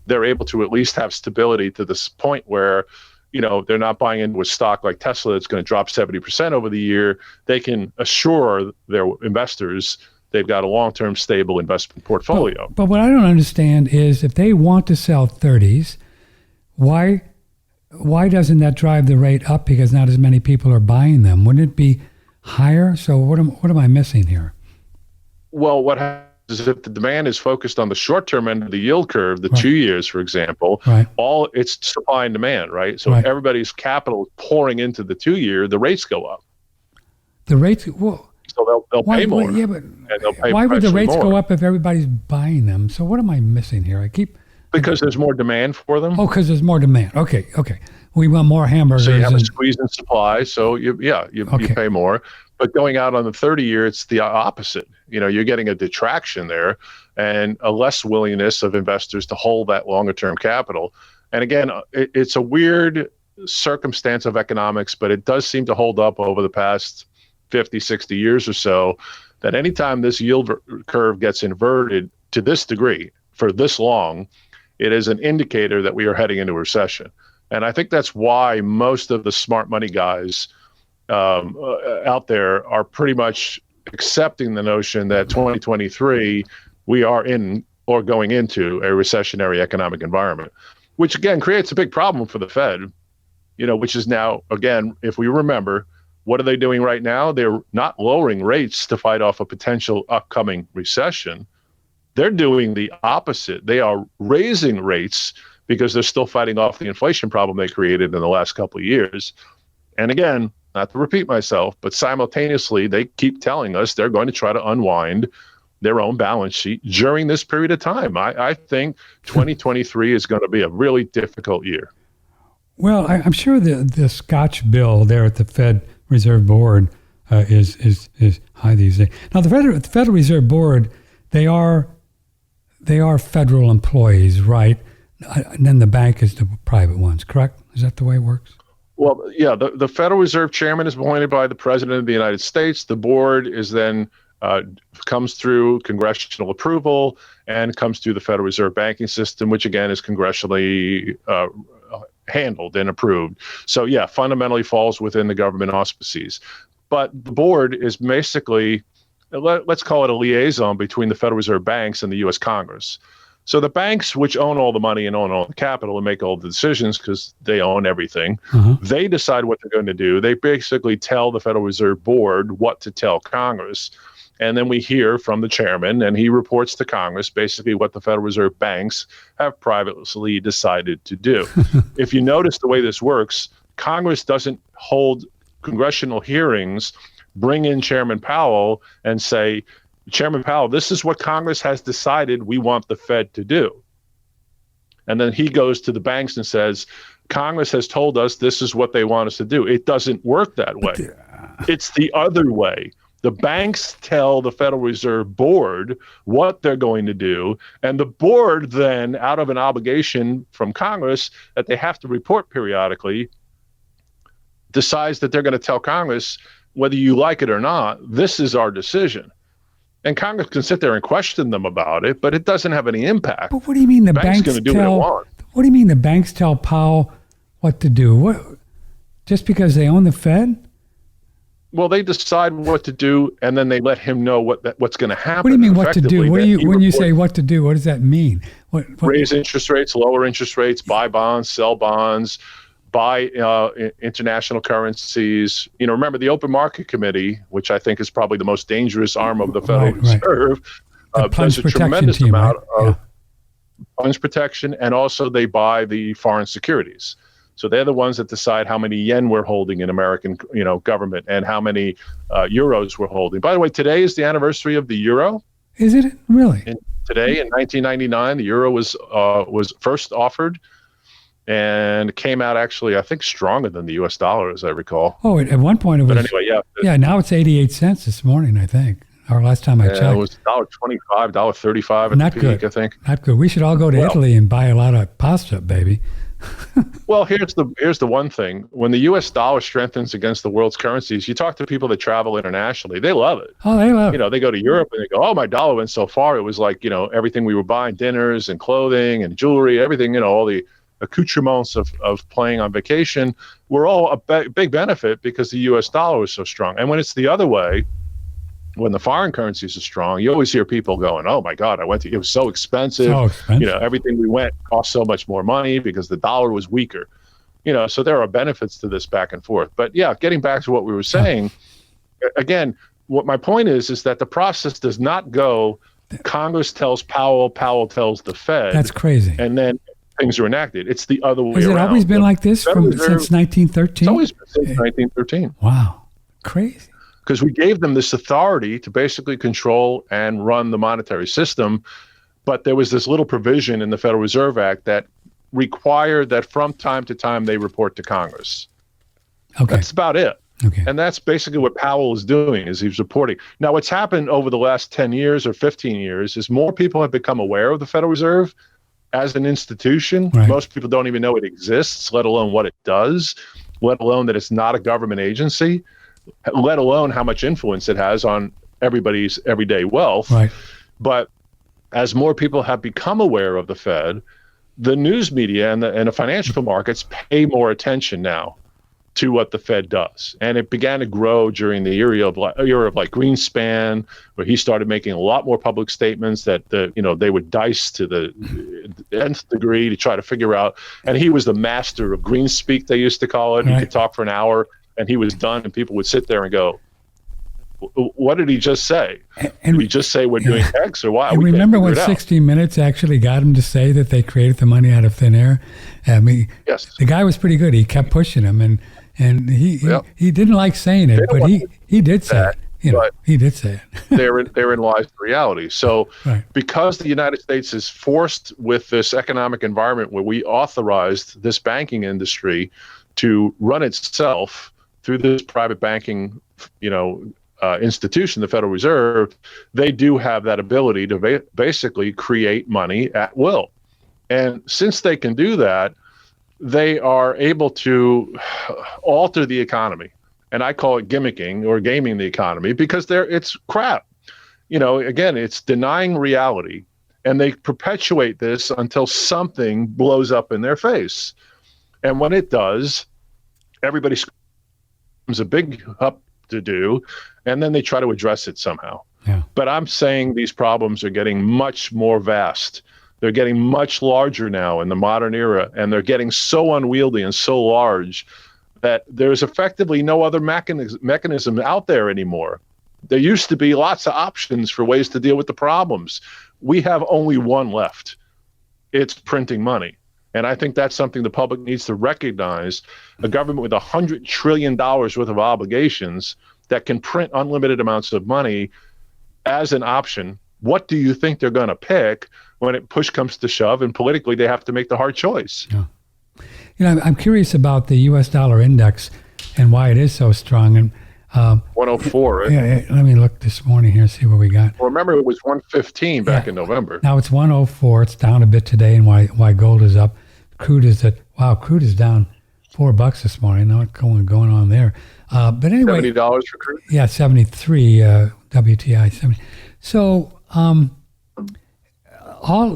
they're able to at least have stability to this point where, they're not buying into a stock like Tesla that's going to drop 70% over the year. They can assure their investors they've got a long-term stable investment portfolio. But what I don't understand is if they want to sell 30s, why doesn't that drive the rate up because not as many people are buying them? Wouldn't it be higher? So what am I missing here? Well, what happens is if the demand is focused on the short-term end of the yield curve, the 2 years, for example, it's supply and demand, right? So if everybody's capital is pouring into the 2-year, the rates go up. The rates, so they'll pay more. Yeah, but why would the rates go up if everybody's buying them? So what am I missing here? Because there's more demand for them. Oh, because there's more demand. Okay. We want more hamburgers. So you have a squeeze in supply. So you pay more. But going out on the 30-year, it's the opposite. You're getting a detraction there and a less willingness of investors to hold that longer-term capital. And again, it's a weird circumstance of economics, but it does seem to hold up over the past 50, 60 years or so, that anytime this yield curve gets inverted to this degree for this long, it is an indicator that we are heading into a recession. And I think that's why most of the smart money guys out there are pretty much accepting the notion that 2023, we are in or going into a recessionary economic environment, which again creates a big problem for the Fed, which is now, again, if we remember, what are they doing right now? They're not lowering rates to fight off a potential upcoming recession. They're doing the opposite. They are raising rates because they're still fighting off the inflation problem they created in the last couple of years. And again, not to repeat myself, but simultaneously, they keep telling us they're going to try to unwind their own balance sheet during this period of time. I think 2023 is going to be a really difficult year. Well, I'm sure the Scotch bill there at the Fed Reserve Board is high these days. Now, the Federal Reserve Board, they are federal employees, right? And then the bank is the private ones, correct? Is that the way it works? Well, yeah, the Federal Reserve Chairman is appointed by the President of the United States. The board is then comes through congressional approval and comes through the Federal Reserve banking system, which again is congressionally handled and approved. So yeah, fundamentally falls within the government auspices. But the board is basically, let's call it a liaison between the Federal Reserve banks and the U.S. Congress. So the banks, which own all the money and own all the capital and make all the decisions because they own everything, they decide what they're going to do. They basically tell the Federal Reserve Board what to tell Congress. And then we hear from the chairman, and he reports to Congress basically what the Federal Reserve banks have privately decided to do. If you notice the way this works, Congress doesn't hold congressional hearings, bring in Chairman Powell and say, Chairman Powell, this is what Congress has decided we want the Fed to do. And then he goes to the banks and says, Congress has told us this is what they want us to do. It doesn't work that way. It's the other way. The banks tell the Federal Reserve Board what they're going to do, and the board then, out of an obligation from Congress that they have to report periodically, decides that they're going to tell Congress, whether you like it or not, this is our decision. And Congress can sit there and question them about it, but it doesn't have any impact. But what do you mean the banks going to do what they want? What do you mean the banks tell Powell what to do? What? Just because they own the Fed? Well, they decide what to do, and then they let him know what's going to happen. What do you mean what to do? When you say what to do, what does that mean? What raise interest rates, lower interest rates, buy bonds, sell bonds, buy international currencies. Remember the Open Market Committee, which I think is probably the most dangerous arm of the Federal Reserve, does a tremendous amount of funds protection, and also they buy the foreign securities. So they're the ones that decide how many yen we're holding in American, government, and how many euros we're holding. By the way, today is the anniversary of the euro. Is it really? Today in 1999, the euro was first offered, and came out actually, I think, stronger than the U.S. dollar, as I recall. Oh, at one point it was. But anyway, yeah. Yeah, now it's 88 cents this morning, I think. Or last time I checked. It was $1.25, $1.35 at the peak, I think. Not good. We should all go to Italy and buy a lot of pasta, baby. Well, here's the one thing. When the U.S. dollar strengthens against the world's currencies, you talk to people that travel internationally, they love it. Oh, they love it. They go to Europe and they go, oh, my dollar went so far. It was like, everything we were buying, dinners and clothing and jewelry, everything, all the accoutrements of playing on vacation were all a big benefit because the U.S. dollar was so strong. And when it's the other way, when the foreign currencies are strong, you always hear people going, oh my God, it was so expensive. Everything we went cost so much more money because the dollar was weaker. So there are benefits to this back and forth. But yeah, getting back to what we were saying, again, what my point is that the process does not go, Congress tells Powell, Powell tells the Fed. That's crazy. And then things are enacted. It's the other way around. Has it always been like this since 1913? It's always been since 1913. Wow. Crazy. Because we gave them this authority to basically control and run the monetary system. But there was this little provision in the Federal Reserve Act that required that from time to time they report to Congress. Okay. That's about it. Okay. And that's basically what Powell is doing, is he's reporting. Now, what's happened over the last 10 years or 15 years is more people have become aware of the Federal Reserve as an institution. Right. Most people don't even know it exists, let alone what it does, let alone that it's not a government agency, let alone how much influence it has on everybody's everyday wealth. Right. But as more people have become aware of the Fed, the news media and the financial markets pay more attention now to what the Fed does. And it began to grow during the era of like Greenspan, where he started making a lot more public statements that they would dice to the nth degree to try to figure out. And he was the master of greenspeak, they used to call it. Right. He could talk for an hour and he was done, and people would sit there and go, what did he just say? Did he just say we're doing X or Y? And remember when 60 Minutes actually got him to say that they created the money out of thin air? I mean, yes. The guy was pretty good. He kept pushing him, and he didn't like saying it, but he did say it. He did say it. therein lies the reality. So because the United States is forced with this economic environment where we authorized this banking industry to run itself through this private banking, institution, the Federal Reserve, they do have that ability to basically create money at will. And since they can do that, they are able to alter the economy. And I call it gimmicking or gaming the economy because it's crap. Again, it's denying reality. And they perpetuate this until something blows up in their face. And when it does, everybody screams a big up to do, and then they try to address it somehow. Yeah. But I'm saying these problems are getting much more vast. They're getting much larger now in the modern era, and they're getting so unwieldy and so large that there's effectively no other mechanism out there anymore. There used to be lots of options for ways to deal with the problems. We have only one left. It's printing money. And I think that's something the public needs to recognize. A government with $100 trillion worth of obligations that can print unlimited amounts of money as an option. What do you think they're going to pick when push comes to shove? And politically, they have to make the hard choice. Yeah. I'm curious about the U.S. dollar index and why it is so strong. And 104, right? Yeah, let me look this morning here, see what we got. Well, remember, it was 115 back in November. Now it's 104. It's down a bit today, and why gold is up. Crude is crude is down $4 this morning. Not going on there. But anyway, $70 for crude. Yeah, 73 WTI 70. So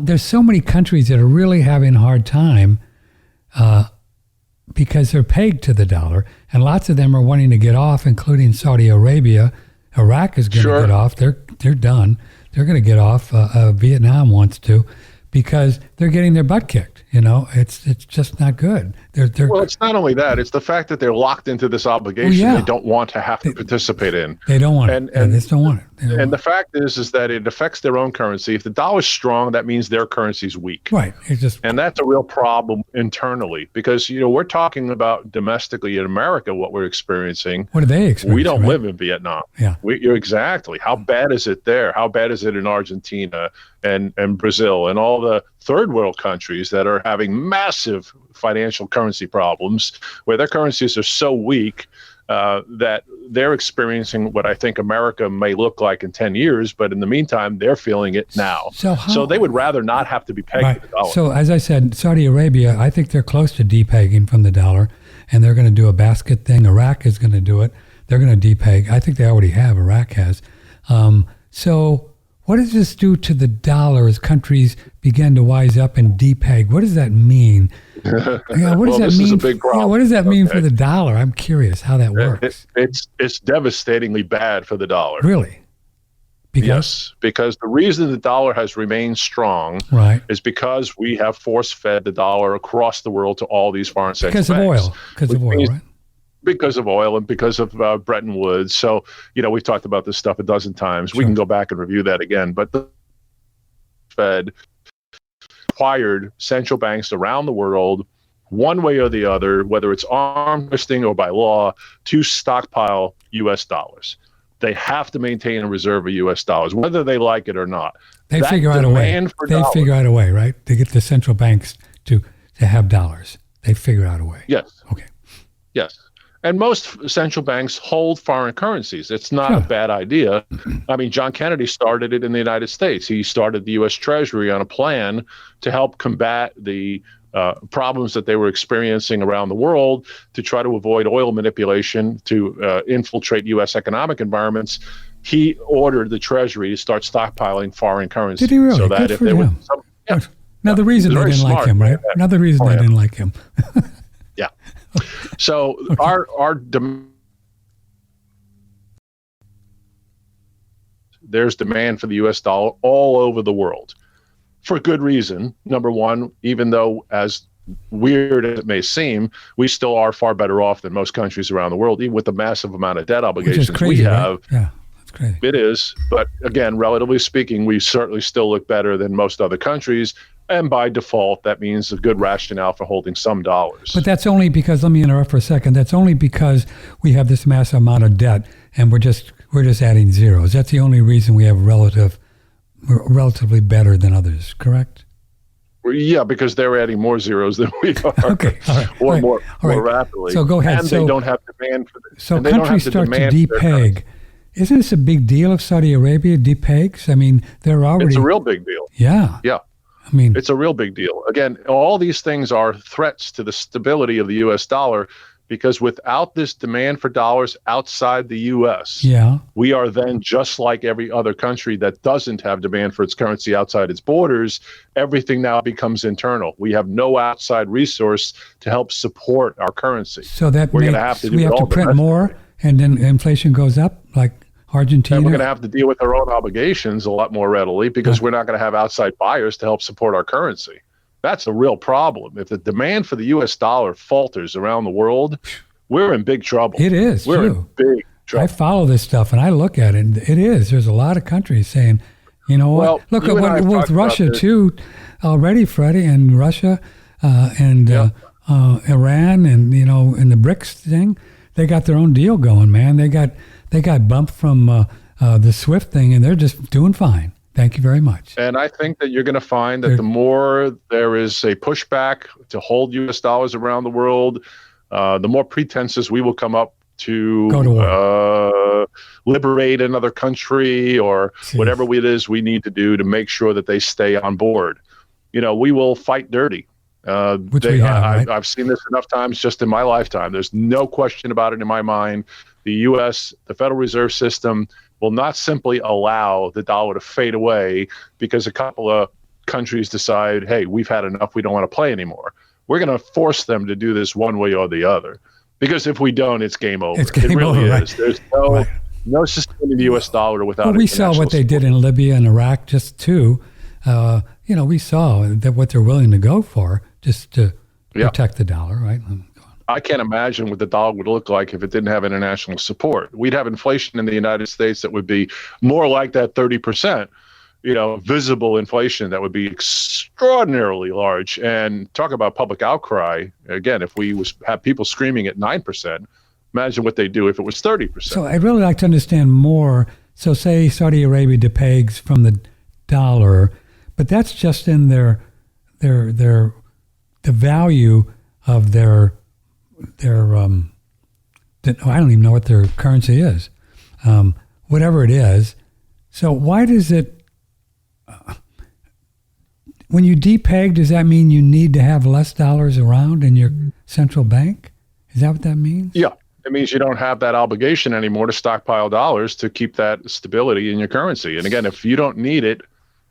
there's so many countries that are really having a hard time because they're pegged to the dollar, and lots of them are wanting to get off, including Saudi Arabia. Iraq is going to get off. They're done. They're going to get off. Vietnam wants to, because they're getting their butt kicked. It's just not good. Well, it's not only that; it's the fact that they're locked into this obligation they don't want to have to participate in. They don't want it. They just don't want it. And the fact is that it affects their own currency. If the dollar's strong, that means their currency's weak. Right. And that's a real problem internally, because we're talking about domestically in America what we're experiencing. What are they experiencing? We don't live in Vietnam. Yeah. Exactly. How bad is it there? How bad is it in Argentina and Brazil and all the third world countries that are having massive financial currency problems, where their currencies are so weak that they're experiencing what I think America may look like in 10 years, but in the meantime, they're feeling it now. So they would rather not have to be pegged to the dollar. So as I said, Saudi Arabia, I think they're close to depegging from the dollar, and they're going to do a basket thing. Iraq is going to do it. They're going to depeg. I think they already have. Iraq has. So what does this do to the dollar as countries begin to wise up and depeg? What does that mean? What does that mean? Is a big problem. Yeah, what does that mean for the dollar? I'm curious how that works. It's devastatingly bad for the dollar. Really? Yes, because the reason the dollar has remained strong is because we have force-fed the dollar across the world to all these foreign central banks. Because of oil, right? Because of oil and because of Bretton Woods. So, we've talked about this stuff a dozen times. Sure. We can go back and review that again. But the Fed required central banks around the world, one way or the other, whether it's arm twisting or by law, to stockpile U.S. dollars. They have to maintain a reserve of U.S. dollars, whether they like it or not. They figure out a way. They figure out a way, right? To get the central banks to have dollars. They figure out a way. Yes. Okay. Yes. And most central banks hold foreign currencies. It's not a bad idea. I mean, John Kennedy started it in the United States. He started the U.S. Treasury on a plan to help combat the problems that they were experiencing around the world, to try to avoid oil manipulation, to infiltrate U.S. economic environments. He ordered the Treasury to start stockpiling foreign currency. Did he really? So that Good for him. Now, the reason they didn't like him, right? Another reason they didn't like him. Yeah. So our there's demand for the U.S. dollar all over the world for good reason. Number one, even though as weird as it may seem, we still are far better off than most countries around the world, even with the massive amount of debt obligations crazy, we have. Right? Yeah, that's crazy. It is. But again, relatively speaking, we certainly still look better than most other countries. And by default, that means a good rationale for holding some dollars. But that's only because, let me interrupt for a second, that's only because we have this massive amount of debt and we're just adding zeros. That's the only reason we have relatively better than others, correct? Yeah, because they're adding more zeros than we are. Okay, all right. Or all right. more all right. rapidly. So go ahead. And they don't have demand for this. So countries start to depeg. Isn't this a big deal if Saudi Arabia depegs? I mean, they're already... It's a real big deal. Yeah. Yeah. I mean... It's a real big deal. Again, all these things are threats to the stability of the U.S. dollar, because without this demand for dollars outside the U.S., we are then just like every other country that doesn't have demand for its currency outside its borders. Everything now becomes internal. We have no outside resource to help support our currency. So that we have to print more, and then inflation goes up, like Argentina. And we're going to have to deal with our own obligations a lot more readily, because we're not going to have outside buyers to help support our currency. That's a real problem. If the demand for the U.S. dollar falters around the world, we're in big trouble. It is. We're in big trouble. I follow this stuff and I look at it. And it is. There's a lot of countries saying, you know what? Look at what with Russia too already, Freddie, and Russia and Iran, and in the BRICS thing, they got their own deal going, man. They got bumped from the SWIFT thing, and they're just doing fine. Thank you very much. And I think that you're going to find that the more there is a pushback to hold U.S. dollars around the world, the more pretenses we will come up to liberate another country or whatever it is we need to do to make sure that they stay on board. We will fight dirty. Which we have, right? I've seen this enough times just in my lifetime. There's no question about it in my mind. The U.S., the Federal Reserve System, will not simply allow the dollar to fade away because a couple of countries decide, hey, we've had enough, we don't want to play anymore. We're going to force them to do this one way or the other. Because if we don't, it's game over. It really is. Right. There's no sustaining the U.S. dollar without Well, we saw what they did in Libya and Iraq just too. We saw that what they're willing to go for just to protect the dollar, right? I can't imagine what the dollar would look like if it didn't have international support. We'd have inflation in the United States that would be more like that 30%, visible inflation that would be extraordinarily large. And talk about public outcry. Again, if we have people screaming at 9%, imagine what they'd do if it was 30%. So I'd really like to understand more. So say Saudi Arabia depegs from the dollar, but that's just in the value of their I don't even know what their currency is, whatever it is. So why does it, when you depeg, does that mean you need to have less dollars around in your central bank? Is that what that means? Yeah. It means you don't have that obligation anymore to stockpile dollars to keep that stability in your currency. And again, if you don't need it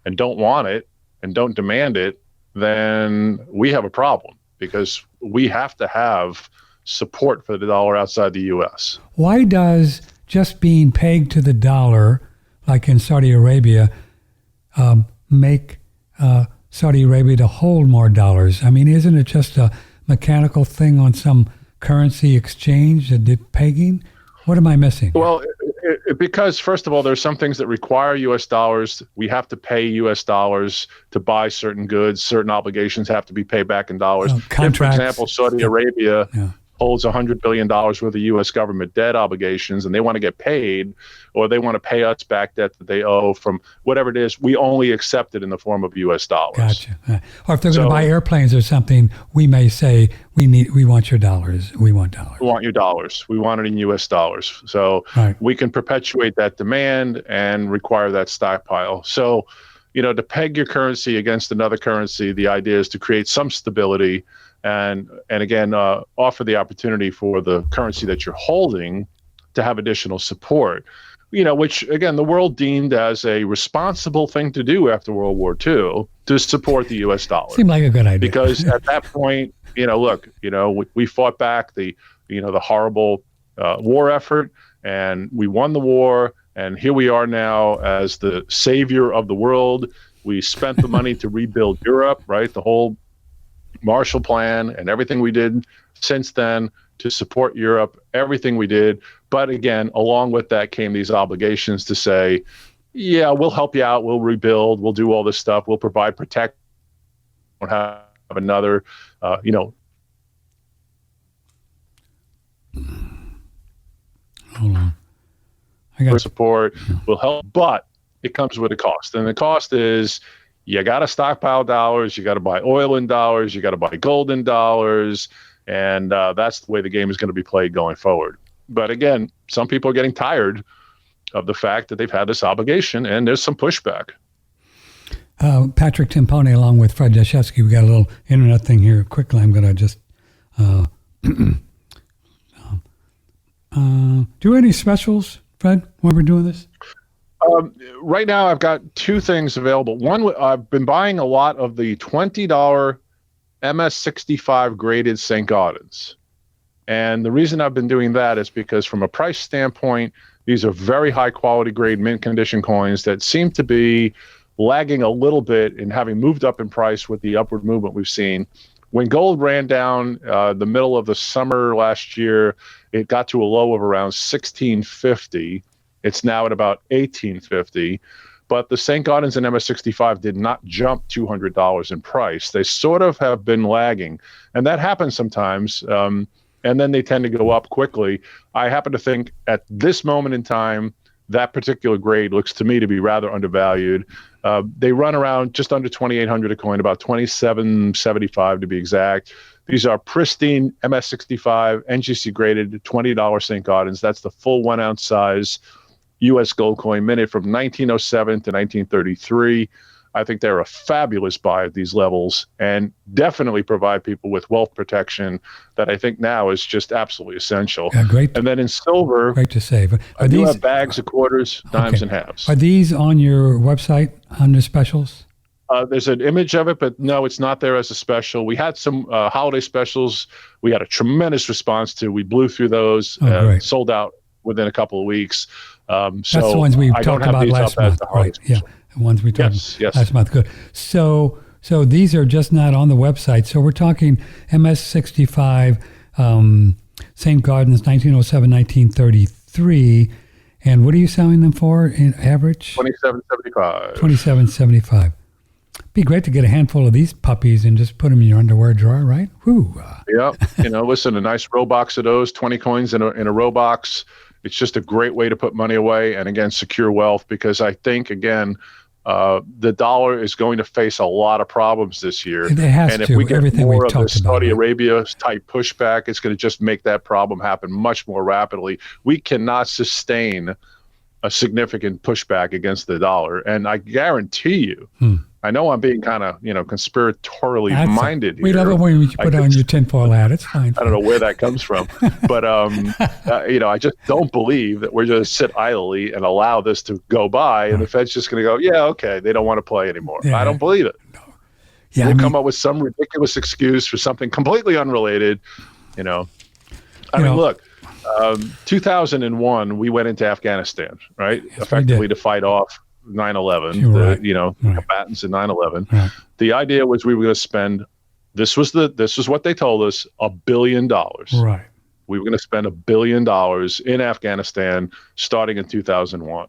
and don't want it and don't demand it, then we have a problem, because we have to have support for the dollar outside the U.S. Why does just being pegged to the dollar, like in Saudi Arabia, make Saudi Arabia to hold more dollars? I mean, isn't it just a mechanical thing on some currency exchange, the pegging? What am I missing? Well, because first of all, there's some things that require U.S. dollars. We have to pay U.S. dollars to buy certain goods. Certain obligations have to be paid back in dollars. Contracts. For example, Saudi Arabia holds $100 billion worth of U.S. government debt obligations, and they want to get paid, or they want to pay us back debt that they owe from whatever it is. We only accept it in the form of U.S. dollars. Gotcha. Or if they're going to buy airplanes or something, we may say, we want your dollars. We want dollars. We want your dollars. We want it in U.S. dollars. So we can perpetuate that demand and require that stockpile. So, to peg your currency against another currency, the idea is to create some stability and again, offer the opportunity for the currency that you're holding to have additional support, which, again, the world deemed as a responsible thing to do after World War II, to support the U.S. dollar. Seemed like a good idea. Because at that point, we fought back. The the horrible war effort, and we won the war, and here we are now as the savior of the world. We spent the money to rebuild Europe, right? The whole Marshall Plan and everything we did since then to support Europe, everything we did. But again, along with that came these obligations to say, yeah, we'll help you out, we'll rebuild, we'll do all this stuff, we'll provide protection, we'll have another, Hold on. I got support, will help, but it comes with a cost. And the cost is you got to stockpile dollars, you got to buy oil in dollars, you got to buy gold in dollars, and that's the way the game is going to be played going forward. But again, some people are getting tired of the fact that they've had this obligation, and there's some pushback. Patrick Timpone, along with Fred Dashevsky, we got a little internet thing here. Quickly, I'm going to just do any specials, Fred, when we're doing this? Right now, I've got two things available. One, I've been buying a lot of the $20 MS65 graded St. Gaudens. And the reason I've been doing that is because from a price standpoint, these are very high quality grade mint condition coins that seem to be lagging a little bit in having moved up in price with the upward movement we've seen. When gold ran down the middle of the summer last year, it got to a low of around 1650. It's now at about 1850. But the St. Gaudens and MS65 did not jump $200 in price. They sort of have been lagging. And that happens sometimes. And then they tend to go up quickly. I happen to think at this moment in time, that particular grade looks to me to be rather undervalued. They run around just under $2,800 a coin, about $2,775 to be exact. These are pristine MS65 NGC graded $20 St. Gaudens. That's the full 1 ounce size U.S. gold coin minted from 1907 to 1933. I think they're a fabulous buy at these levels and definitely provide people with wealth protection that I think now is just absolutely essential. Yeah, great. And then in silver, great to save. I do have bags of quarters, dimes, and halves. Are these on your website under specials? There's an image of it, but no, it's not there as a special. We had some holiday specials. We had a tremendous response to. We blew through those, sold out within a couple of weeks. That's the ones we talked about last month, right? Yeah, the ones we talked about last month. Good. So these are just not on the website. So we're talking MS65, St. Gaudens, 1907, 1933. And what are you selling them for in average? $27.75. $27.75. Be great to get a handful of these puppies and just put them in your underwear drawer, right? Woo. Yeah. Listen, a nice row box of those, 20 coins in a row box. It's just a great way to put money away and, again, secure wealth, because I think, again, the dollar is going to face a lot of problems this year. It has and if to. we get Everything more we've of talked the Saudi about, Arabia type pushback, it's going to just make that problem happen much more rapidly. We cannot sustain a significant pushback against the dollar. And I guarantee you, I know I'm being kind of, conspiratorially minded. We love it when you put on your tinfoil hat. It's fine. I don't know where that comes from, but I just don't believe that we're going to sit idly and allow this to go by, and the Fed's just going to go, yeah, okay, they don't want to play anymore. I don't believe it. No. Yeah, we'll come up with some ridiculous excuse for something completely unrelated. Look, 2001, we went into Afghanistan, right? Yes, effectively to fight off 9/11, combatants in 9/11. Right. The idea was we were going to spend. This was what they told us, $1 billion. Right. We were going to spend $1 billion in Afghanistan starting in 2001.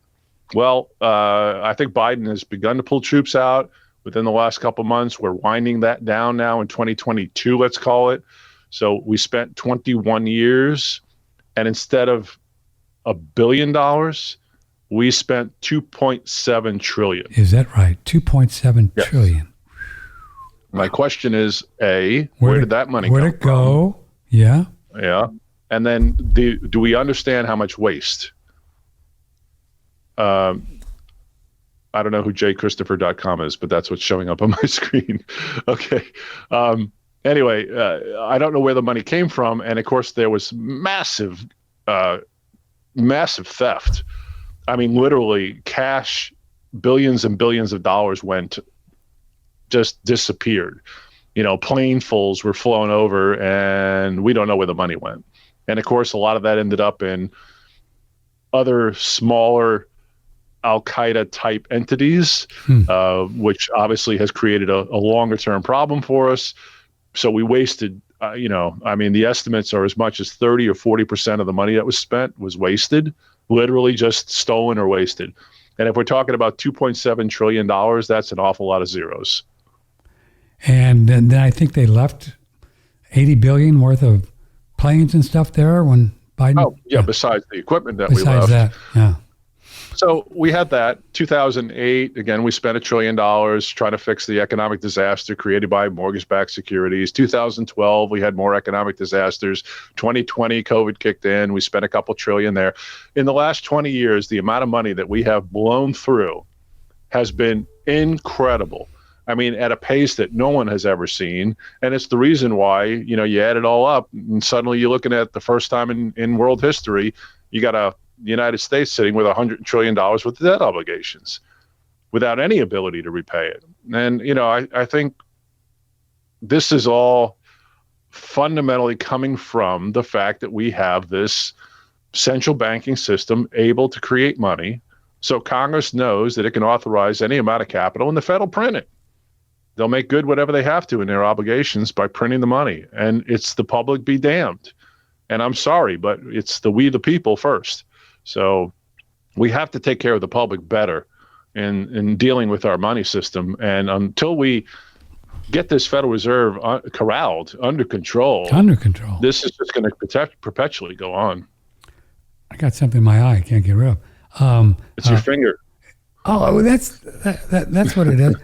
Well, I think Biden has begun to pull troops out within the last couple of months. We're winding that down now in 2022, let's call it. So we spent 21 years, and instead of $1 billion, we spent $2.7 trillion. Is that right? 2.7 trillion. My question is, where did that money Where'd it go? from? Yeah. Yeah. And then do we understand how much waste? I don't know who jchristopher.com is, but that's what's showing up on my screen. Okay. Anyway, I don't know where the money came from. And of course, there was massive theft. I mean, literally cash, billions and billions of dollars just disappeared. Planefuls were flown over and we don't know where the money went. And of course, a lot of that ended up in other smaller Al-Qaeda type entities, which obviously has created a longer term problem for us. So we wasted, the estimates are as much as 30 or 40% of the money that was spent was wasted, literally just stolen or wasted. And if we're talking about $2.7 trillion, that's an awful lot of zeros. And then I think they left $80 billion worth of planes and stuff there when Biden. Oh, yeah. Besides the equipment that besides we left. That, yeah. So we had that. 2008, again, we spent $1 trillion trying to fix the economic disaster created by mortgage-backed securities. 2012, we had more economic disasters. 2020, COVID kicked in. We spent a couple trillion there. In the last 20 years, the amount of money that we have blown through has been incredible. I mean, at a pace that no one has ever seen. And it's the reason why, you add it all up and suddenly you're looking at the first time in world history, you got the United States sitting with $100 trillion worth of debt obligations without any ability to repay it. And, I think this is all fundamentally coming from the fact that we have this central banking system able to create money. So Congress knows that it can authorize any amount of capital and the Fed will print it. They'll make good whatever they have to in their obligations by printing the money. And it's the public be damned. And I'm sorry, but it's we the people first. So we have to take care of the public better in dealing with our money system. And until we get this Federal Reserve corralled, under control, this is just going to perpetually go on. I got something in my eye I can't get rid of. It's your finger. Oh, that's what it is.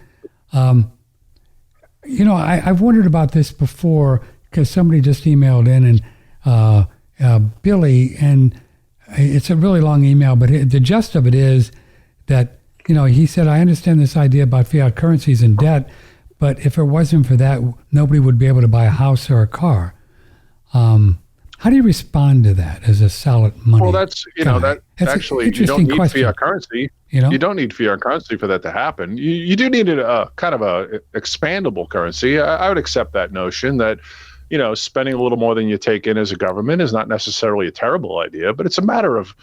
I've wondered about this before because somebody just emailed in and Billy, and it's a really long email, but the gist of it is that, he said, I understand this idea about fiat currencies and debt, but if it wasn't for that, nobody would be able to buy a house or a car. How do you respond to that as a solid money? Well, that's actually, you don't need fiat currency. You don't need fiat currency for that to happen. You do need a kind of a expandable currency. I would accept that notion that, spending a little more than you take in as a government is not necessarily a terrible idea, but it's a matter of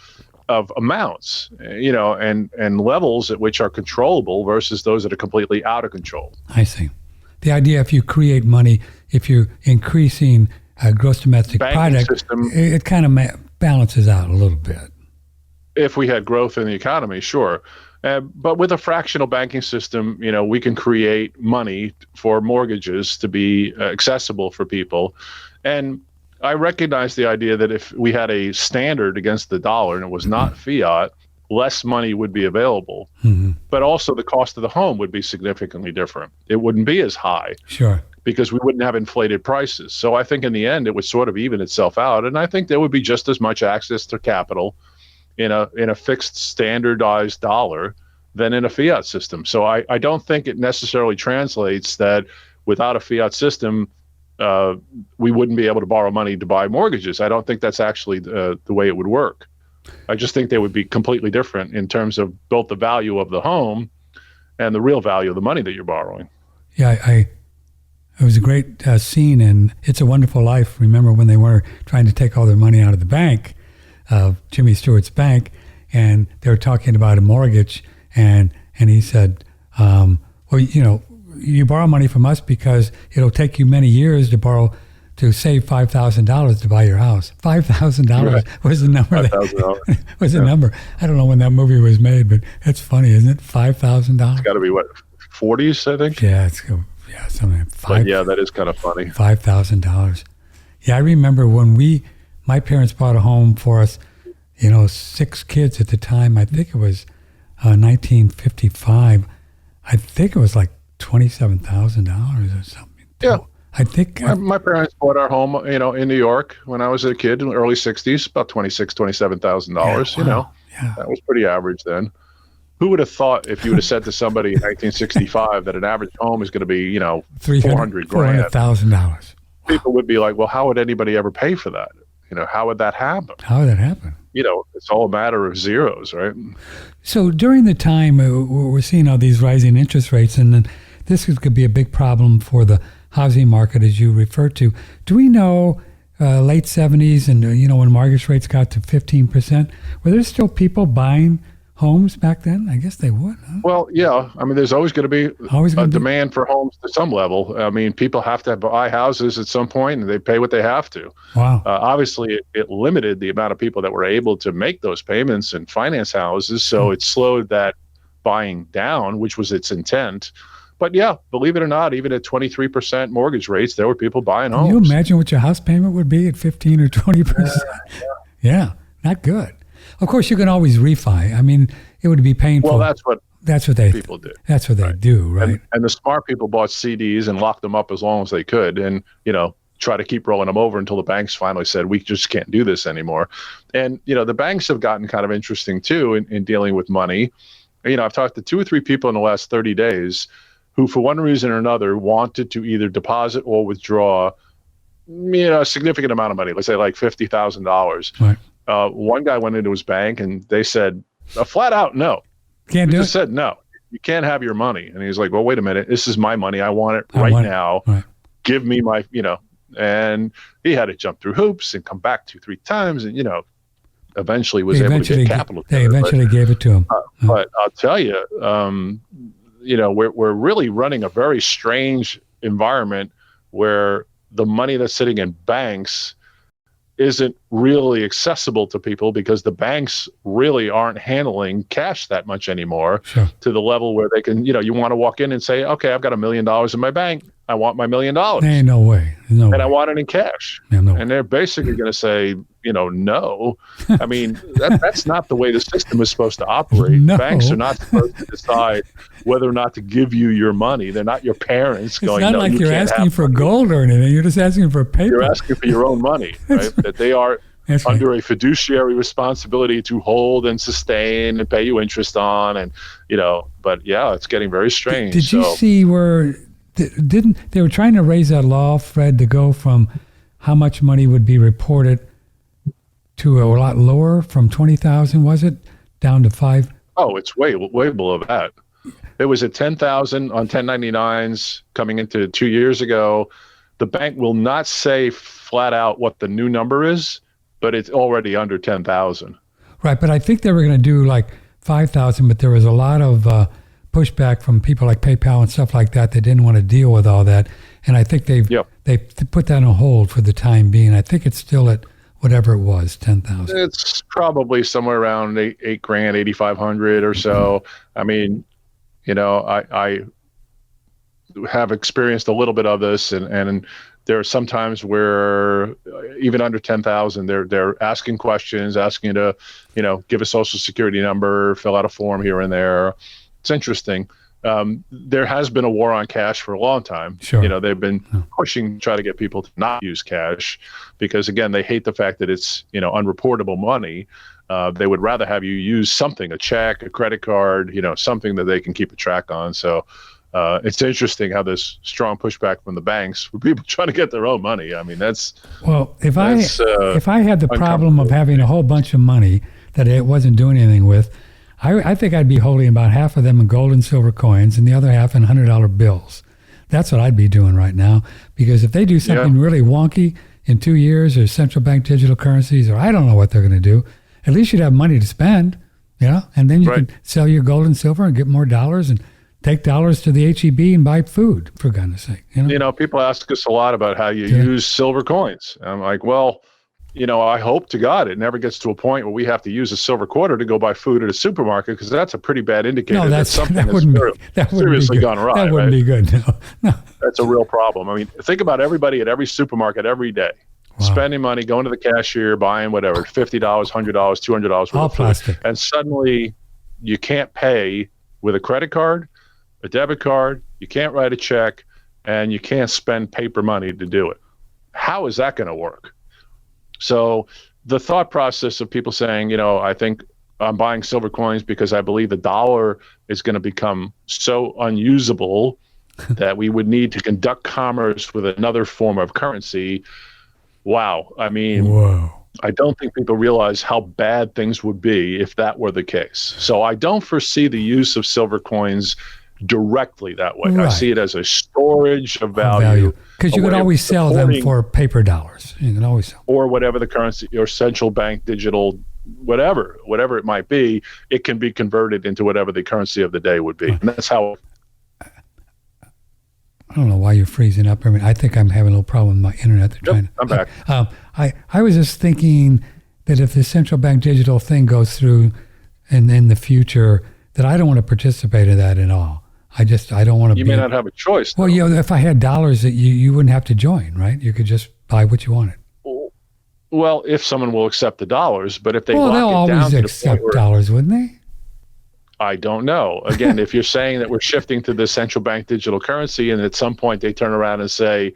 amounts, and levels at which are controllable versus those that are completely out of control. I see. The idea, if you create money, if you're increasing gross domestic product, system, it kind of balances out a little bit. If we had growth in the economy, sure. But with a fractional banking system, we can create money for mortgages to be accessible for people. And I recognize the idea that if we had a standard against the dollar and it was not fiat, less money would be available. Mm-hmm. But also the cost of the home would be significantly different. It wouldn't be as high. Sure. Because we wouldn't have inflated prices. So I think in the end, it would sort of even itself out. And I think there would be just as much access to capital in a fixed standardized dollar than in a fiat system. So I don't think it necessarily translates that without a fiat system, we wouldn't be able to borrow money to buy mortgages. I don't think that's actually the way it would work. I just think they would be completely different in terms of both the value of the home and the real value of the money that you're borrowing. Yeah, it was a great scene in It's a Wonderful Life. Remember when they were trying to take all their money out of the bank, Jimmy Stewart's bank, and they were talking about a mortgage, and he said, well, you borrow money from us because it'll take you many years to save $5,000 to buy your house. $5,000 was the number. Was the number. I don't know when that movie was made, but that's funny, isn't it? $5,000. It's got to be what, 40s, I think. Yeah, something. But yeah, that is kind of funny. $5,000. Yeah, I remember when my parents bought a home for us. 6 kids at the time. I think it was 1955. I think it was like $27,000 or something. Yeah. I think my parents bought our home, in New York when I was a kid in the early 60s, about $27,000. Yeah, wow. That was pretty average then. Who would have thought if you would have said to somebody in 1965 that an average home is going to be, $400,000? $400,000. People would be like, well, how would anybody ever pay for that? How would that happen? It's all a matter of zeros, right? So during the time we're seeing all these rising interest rates, and then this could be a big problem for the housing market, as you referred to. Do we know late 70s and, when mortgage rates got to 15%, were there still people buying homes back then? I guess they would. Huh? Well, yeah. I mean, there's always going to be a demand for homes to some level. I mean, people have to buy houses at some point, and they pay what they have to. Wow. Obviously, it limited the amount of people that were able to make those payments and finance houses, so it slowed that buying down, which was its intent. But yeah, believe it or not, even at 23% mortgage rates, there were people buying homes. Can you imagine what your house payment would be at 15 or 20%? Yeah, not good. Of course, you can always refi. I mean, it would be painful. Well, that's what people do. That's what they do, right? And the smart people bought CDs and locked them up as long as they could, and try to keep rolling them over until the banks finally said, we just can't do this anymore. And the banks have gotten kind of interesting too in dealing with money. I've talked to 2 or 3 people in the last 30 days who, for one reason or another, wanted to either deposit or withdraw, a significant amount of money. Let's say like $50,000. Right. One guy went into his bank and they said a flat out no. Can't do it. Just said no. You can't have your money. And he's like, well, wait a minute. This is my money. I want it right now. Right. Give me my, And he had to jump through hoops and come back 2-3 times, and eventually was able to get capital. They eventually gave it to him. But I'll tell you, we're really running a very strange environment where the money that's sitting in banks isn't really accessible to people because the banks really aren't handling cash that much anymore. Sure. To the level where they can, you want to walk in and say, okay, I've got $1 million in my bank. I want my $1 million. There ain't no way. I want it in cash. Yeah, no and they're basically going to say, no. I mean, that's not the way the system is supposed to operate. No. Banks are not supposed to decide whether or not to give you your money. They're not your parents going, it's not like you're asking for gold or anything. You're just asking for paper. You're asking for your own money, right? That they are under a fiduciary responsibility to hold and sustain and pay you interest on. And, but yeah, it's getting very strange. Did you see where they were trying to raise that law, Fred, to go from how much money would be reported to a lot lower, from 20,000, was it, down to 5? Oh, it's way below that. It was at 10,000 on 1099s coming into 2 years ago. The bank will not say flat out what the new number is, but it's already under 10,000. Right, but I think they were going to do like 5,000, but there was a lot of pushback from people like PayPal and stuff like that. They didn't want to deal with all that, and I think they put that on hold for the time being. I think it's still at whatever it was, 10,000. It's probably somewhere around $8,000, $8,500 or so. I mean, I have experienced a little bit of this, and there are some times where even under 10,000, they're asking questions, asking you to, give a social security number, fill out a form here and there. It's interesting. There has been a war on cash for a long time. Sure. They've been pushing to try to get people to not use cash because, again, they hate the fact that it's, unreportable money. They would rather have you use something, a check, a credit card, something that they can keep a track on. So it's interesting how there's strong pushback from the banks for people trying to get their own money. I mean, if I had the problem of having a whole bunch of money that it wasn't doing anything with, I think I'd be holding about half of them in gold and silver coins and the other half in $100 bills. That's what I'd be doing right now, because if they do something really wonky in 2 years, or central bank digital currencies, or I don't know what they're going to do, at least you'd have money to spend, and then you can sell your gold and silver and get more dollars and take dollars to the H-E-B and buy food, for goodness sake. People ask us a lot about how you use silver coins. I'm like, well, I hope to God it never gets to a point where we have to use a silver quarter to go buy food at a supermarket, because that's a pretty bad indicator that something has seriously gone wrong. That wouldn't be good. No. That's a real problem. I mean, think about everybody at every supermarket every day. Wow. Spending money, going to the cashier, buying whatever, $50, $100, $200 worth all of food. Plastic. And suddenly you can't pay with a credit card, a debit card, you can't write a check, and you can't spend paper money to do it. How is that going to work? So the thought process of people saying, I think I'm buying silver coins because I believe the dollar is going to become so unusable that we would need to conduct commerce with another form of currency. Wow. I mean, I don't think people realize how bad things would be if that were the case. So I don't foresee the use of silver coins directly that way. Right. I see it as a storage of value. Because you could always sell them for paper dollars. You can always sell. Or whatever the currency, or central bank digital, whatever it might be, it can be converted into whatever the currency of the day would be. Right. And that's how. I don't know why you're freezing up. I mean, I think I'm having a little problem with my internet. I'm back. I was just thinking that if the central bank digital thing goes through and in the future, that I don't want to participate in that at all. I don't want to. You may not have a choice. Well, if I had dollars, that you wouldn't have to join, right? You could just buy what you wanted. Well, if someone will accept the dollars, but if they they'll lock it down always accept dollars, wouldn't they? I don't know. Again, if you're saying that we're shifting to the central bank digital currency, and at some point they turn around and say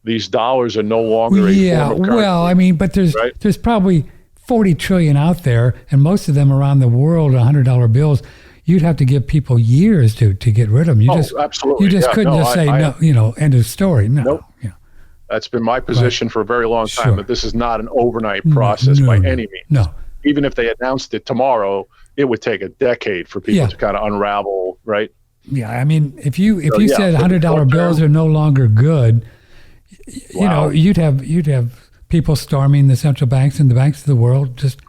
these dollars are no longer a form of currency. Well, I mean, but there's probably 40 trillion out there, and most of them around the world, $100 bills. You'd have to give people years to get rid of them. Absolutely. You just couldn't say no. End of story. No. Nope. Yeah. That's been my position for a very long time. But this is not an overnight process by any means. No. Even if they announced it tomorrow, it would take a decade for people to kind of unravel, right? Yeah, I mean, if you said $100 bills are no longer good, you'd have people storming the central banks and the banks of the world, just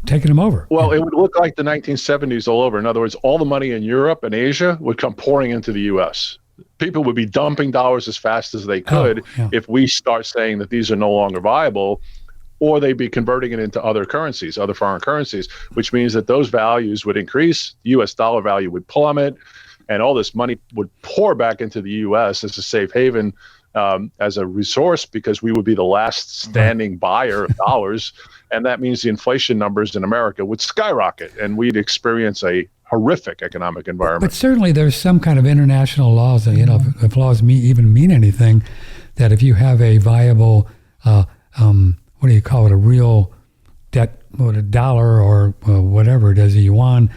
taking them over. Well, it would look like the 1970s all over. In other words, all the money in Europe and Asia would come pouring into the U.S. People would be dumping dollars as fast as they could if we start saying that these are no longer viable, or they'd be converting it into other currencies, other foreign currencies, which means that those values would increase, the U.S. dollar value would plummet, and all this money would pour back into the U.S. as a safe haven, as a resource, because we would be the last standing buyer of dollars. And that means the inflation numbers in America would skyrocket, and we'd experience a horrific economic environment. But certainly there's some kind of international laws that, if laws even mean anything, that if you have a viable, what do you call it, a real debt, a dollar or whatever it is, a yuan,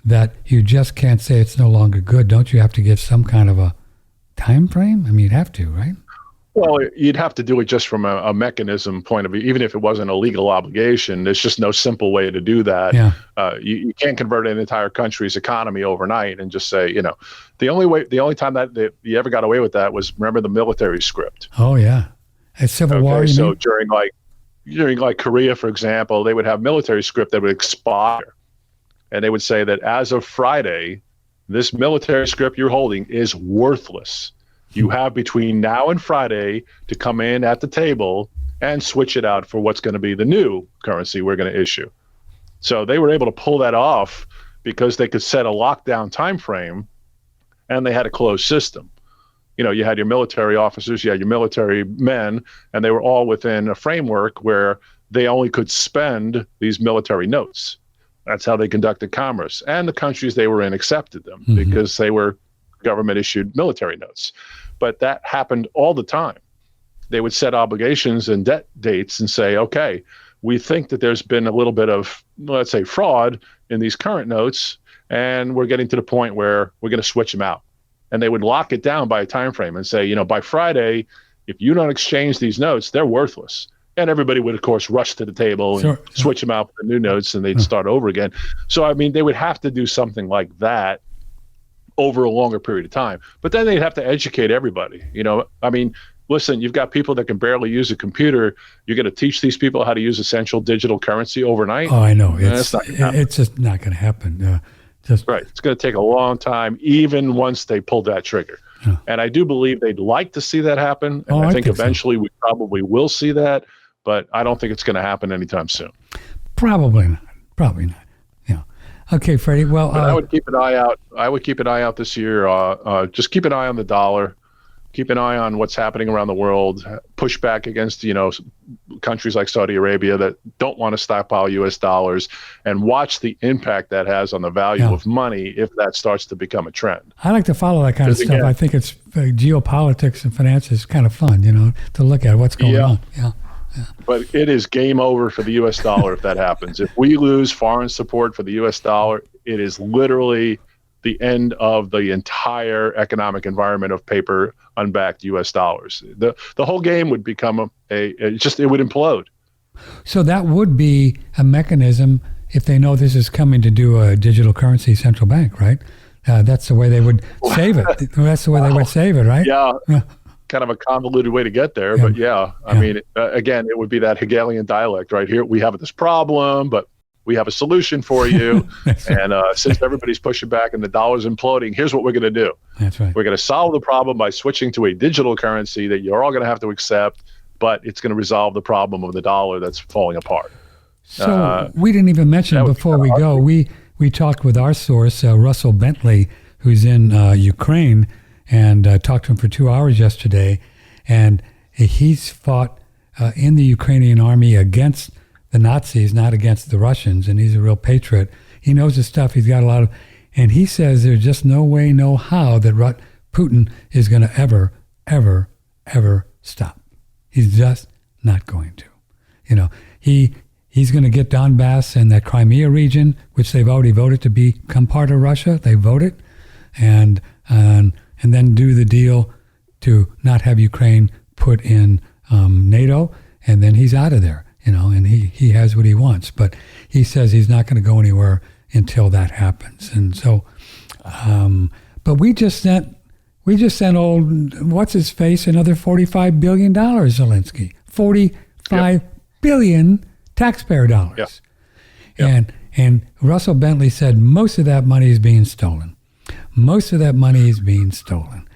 that you just can't say it's no longer good. Don't you have to give some kind of a time frame? I mean, you'd have to, right? Well, you'd have to do it just from a mechanism point of view. Even if it wasn't a legal obligation, there's just no simple way to do that. Yeah. You can't convert an entire country's economy overnight and just say, the only time that you ever got away with that was, remember, the military script. Oh yeah, a Civil War. So during Korea, for example, they would have military script that would expire, and they would say that as of Friday, this military script you're holding is worthless. You have between now and Friday to come in at the table and switch it out for what's going to be the new currency we're going to issue. So they were able to pull that off because they could set a lockdown time frame, and they had a closed system. You had your military officers, you had your military men, and they were all within a framework where they only could spend these military notes. That's how they conducted commerce. And the countries they were in accepted them because they were government-issued military notes. But that happened all the time. They would set obligations and debt dates and say, okay, we think that there's been a little bit of, let's say, fraud in these current notes, and we're getting to the point where we're going to switch them out. And they would lock it down by a time frame and say, by Friday, if you don't exchange these notes, they're worthless. And everybody would, of course, rush to the table and switch them out for the new notes, and they'd start over again. So, I mean, they would have to do something like that over a longer period of time. But then they'd have to educate everybody. Listen, you've got people that can barely use a computer. You're going to teach these people how to use essential digital currency overnight? Oh, I know. It's just not going to happen. Right. It's going to take a long time, even once they pull that trigger. Yeah. And I do believe they'd like to see that happen. And I think eventually we probably will see that, but I don't think it's going to happen anytime soon. Probably not. Yeah. Okay, Freddie. Well, I would keep an eye out. I would keep an eye out this year. Just keep an eye on the dollar. Keep an eye on what's happening around the world. Push back against, countries like Saudi Arabia that don't want to stockpile U.S. dollars, and watch the impact that has on the value of money if that starts to become a trend. I like to follow that kind of stuff. I think it's geopolitics and finance is kind of fun, to look at what's going on. Yeah. But it is game over for the U.S. dollar if that happens. If we lose foreign support for the U.S. dollar, it is literally the end of the entire economic environment of paper unbacked U.S. dollars. The whole game would become it would implode. So that would be a mechanism if they know this is coming to do a digital currency central bank, right? That's the way they would save it. That's the way they would save it, right? Yeah. Kind of a convoluted way to get there. Yeah. But yeah, I mean, again, it would be that Hegelian dialect right here. We have this problem, but we have a solution for you. And since everybody's pushing back and the dollar's imploding, here's what we're going to do. That's right. We're going to solve the problem by switching to a digital currency that you're all going to have to accept, but it's going to resolve the problem of the dollar that's falling apart. So we didn't even mention before we go, we talked with our source, Russell Bentley, who's in Ukraine, and talked to him for 2 hours yesterday. And he's fought in the Ukrainian army against the Nazis, not against the Russians, and he's a real patriot. He knows his stuff. He's got a lot of, and he says there's just no way, no how that Putin is going to ever stop. He's just not going to. You know, he's going to get Donbass and that Crimea region, which they've already voted to become part of Russia. They voted, and then do the deal to not have Ukraine put in NATO, and then he's out of there. You know, and he has what he wants, but he says he's not going to go anywhere until that happens. And so, but we just sent old what's his face another $45 billion, Zelensky, $45 billion taxpayer dollars. Yeah. And Russell Bentley said most of that money is being stolen. Most of that money is being stolen.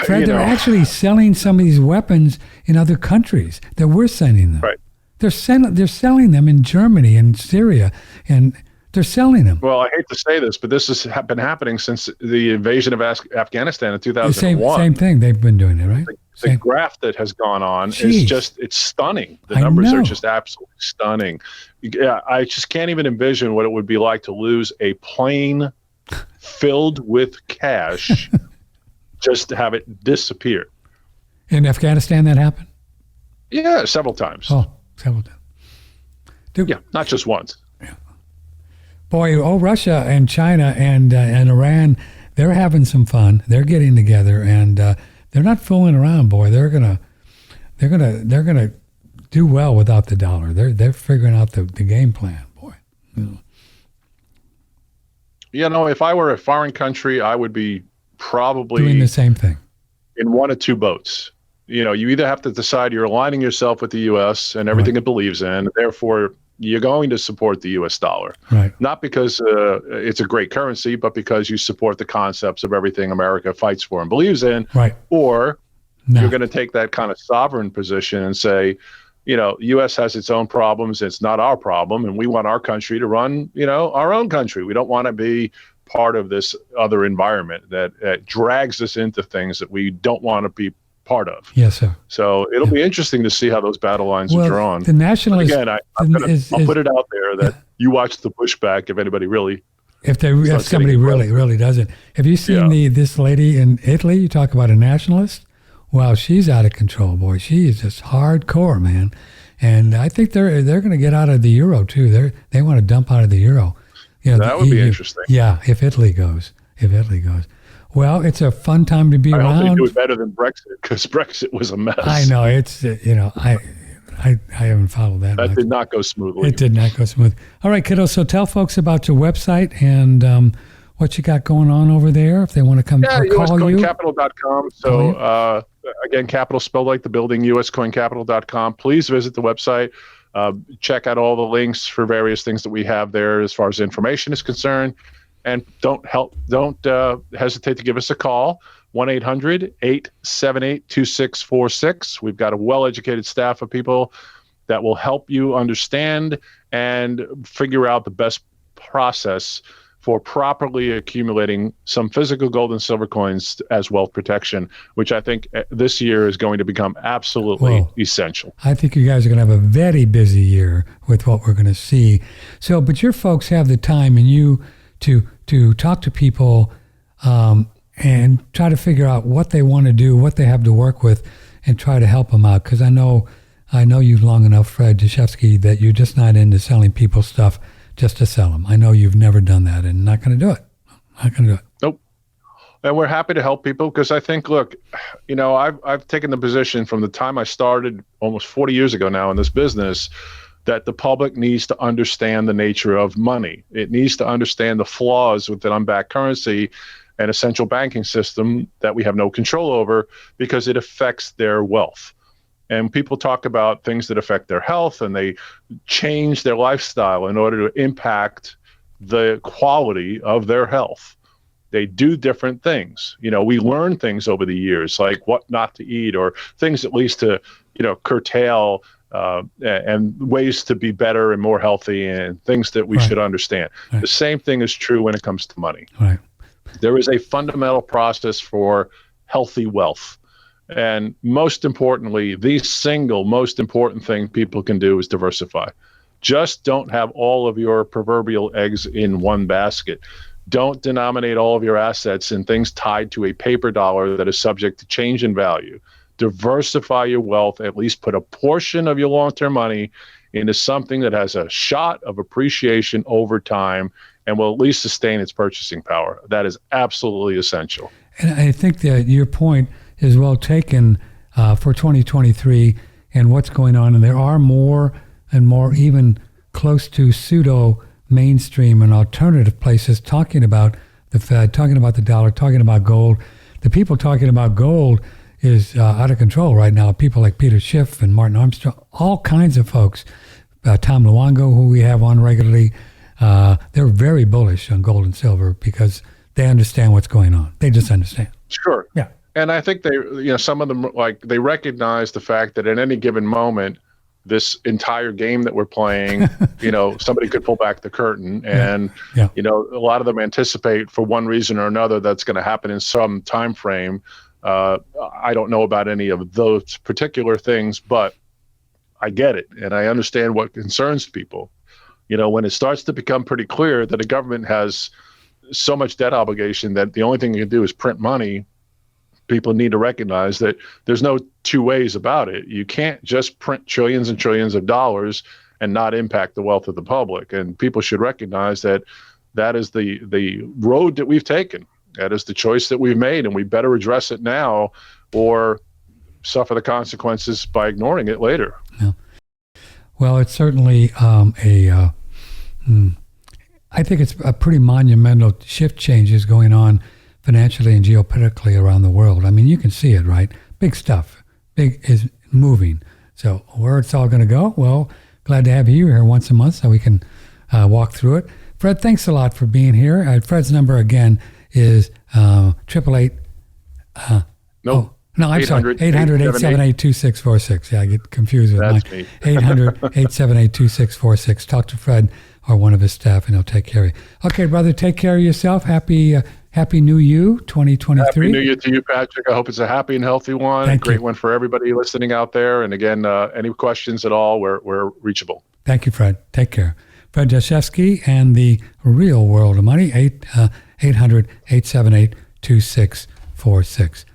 Fred, they're actually selling some of these weapons in other countries that we're sending them. Right. They're selling them in Germany and Syria, and they're selling them. Well, I hate to say this, but this has been happening since the invasion of Afghanistan in 2001. Same thing. They've been doing it, right? The graph that has gone on is it's stunning. The numbers are just absolutely stunning. Yeah, I just can't even envision what it would be like to lose a plane filled with cash, just to have it disappear. In Afghanistan, that happened? Yeah, several times. Oh, several times. Yeah, not just once. Yeah. Boy, Russia and China and Iran, they're having some fun. They're getting together, and they're not fooling around, boy. They're gonna do well without the dollar. They're figuring out the game plan, boy. You know, if I were a foreign country, I would be probably doing the same thing in one of two boats. You know, you either have to decide you're aligning yourself with the U.S. and everything it believes in, therefore you're going to support the U.S. dollar. Right. Not because it's a great currency, but because you support the concepts of everything America fights for and believes in. Right. Or you're going to take that kind of sovereign position and say, you know, U.S. has its own problems. It's not our problem. And we want our country to run, you know, our own country. We don't want to be part of this other environment that drags us into things that we don't want to be part of. Yes, sir. So it'll be interesting to see how those battle lines are drawn. The nationalists, again, I'll put it out there that you watch the pushback if anybody really. If somebody really doesn't. Have you seen this lady in Italy? You talk about a nationalist. Wow, she's out of control, boy. She is just hardcore, man. And I think they're going to get out of the euro too. They want to dump out of the euro. You know, that would be interesting. Yeah, if Italy goes. Well, it's a fun time to be around. I hope they do it better than Brexit, because Brexit was a mess. I know. It's, you know, I haven't followed that. That did not go smoothly. It did not go smooth. All right, kiddo. So tell folks about your website and what you got going on over there if they want to come call you. USCoinCapital.com. So, again, capital spelled like the building, USCoinCapital.com. Please visit the website. Check out all the links for various things that we have there as far as information is concerned. And don't hesitate to give us a call, 1-800-878-2646. We've got a well-educated staff of people that will help you understand and figure out the best process for properly accumulating some physical gold and silver coins as wealth protection, which I think this year is going to become absolutely essential. I think you guys are going to have a very busy year with what we're going to see. So, but your folks have the time and you to talk to people and try to figure out what they want to do, what they have to work with, and try to help them out. Because I know you long enough, Fred Dashevsky, that you're just not into selling people stuff just to sell them. I know you've never done that and not going to do it. Nope. And we're happy to help people because I think, look, you know, I've taken the position from the time I started almost 40 years ago now in this business that the public needs to understand the nature of money. It needs to understand the flaws with an unbacked currency and a central banking system that we have no control over because it affects their wealth. And people talk about things that affect their health, and they change their lifestyle in order to impact the quality of their health. They do different things. We learn things over the years, like what not to eat, or things at least to, curtail and ways to be better and more healthy, and things that we should understand. The same thing is true when it comes to money. There is a fundamental process for healthy wealth. And most importantly, the single most important thing people can do is diversify. Just don't have all of your proverbial eggs in one basket. Don't denominate all of your assets in things tied to a paper dollar that is subject to change in value. Diversify your wealth, at least put a portion of your long-term money into something that has a shot of appreciation over time and will at least sustain its purchasing power. That is absolutely essential. And I think that your point is well taken for 2023 and what's going on. And there are more and more even close to pseudo mainstream and alternative places talking about the Fed, talking about the dollar, talking about gold. The people talking about gold is out of control right now. People like Peter Schiff and Martin Armstrong, all kinds of folks. Tom Luongo, who we have on regularly, they're very bullish on gold and silver because they understand what's going on. They just understand. Sure. Yeah. And I think they, some of them, they recognize the fact that at any given moment, this entire game that we're playing, somebody could pull back the curtain, and a lot of them anticipate for one reason or another that's going to happen in some time frame. I don't know about any of those particular things, but I get it, and I understand what concerns people. When it starts to become pretty clear that a government has so much debt obligation that the only thing you can do is print money, people need to recognize that there's no two ways about it. You can't just print trillions and trillions of dollars and not impact the wealth of the public. And people should recognize that that is the road that we've taken. That is the choice that we've made, and we better address it now or suffer the consequences by ignoring it later. Yeah. Well, it's certainly I think it's a pretty monumental shift changes going on financially and geopolitically around the world. I mean, you can see it, right? Big stuff. Big is moving. So where it's all going to go, well, glad to have you here once a month so we can walk through it. Fred, thanks a lot for being here. Fred's number again is 888. No, I'm sorry. 800-878-2646. Yeah, I get confused with mine. 800-878-2646. Talk to Fred or one of his staff, and he'll take care of you. Okay, brother, take care of yourself. Happy New You, 2023. Happy New Year to you, Patrick. I hope it's a happy and healthy one. Thank Great you. one for everybody listening out there. And again, any questions at all, we're reachable. Thank you, Fred. Take care. Fred Dashevsky and the Real World of Money, 800-878-2646.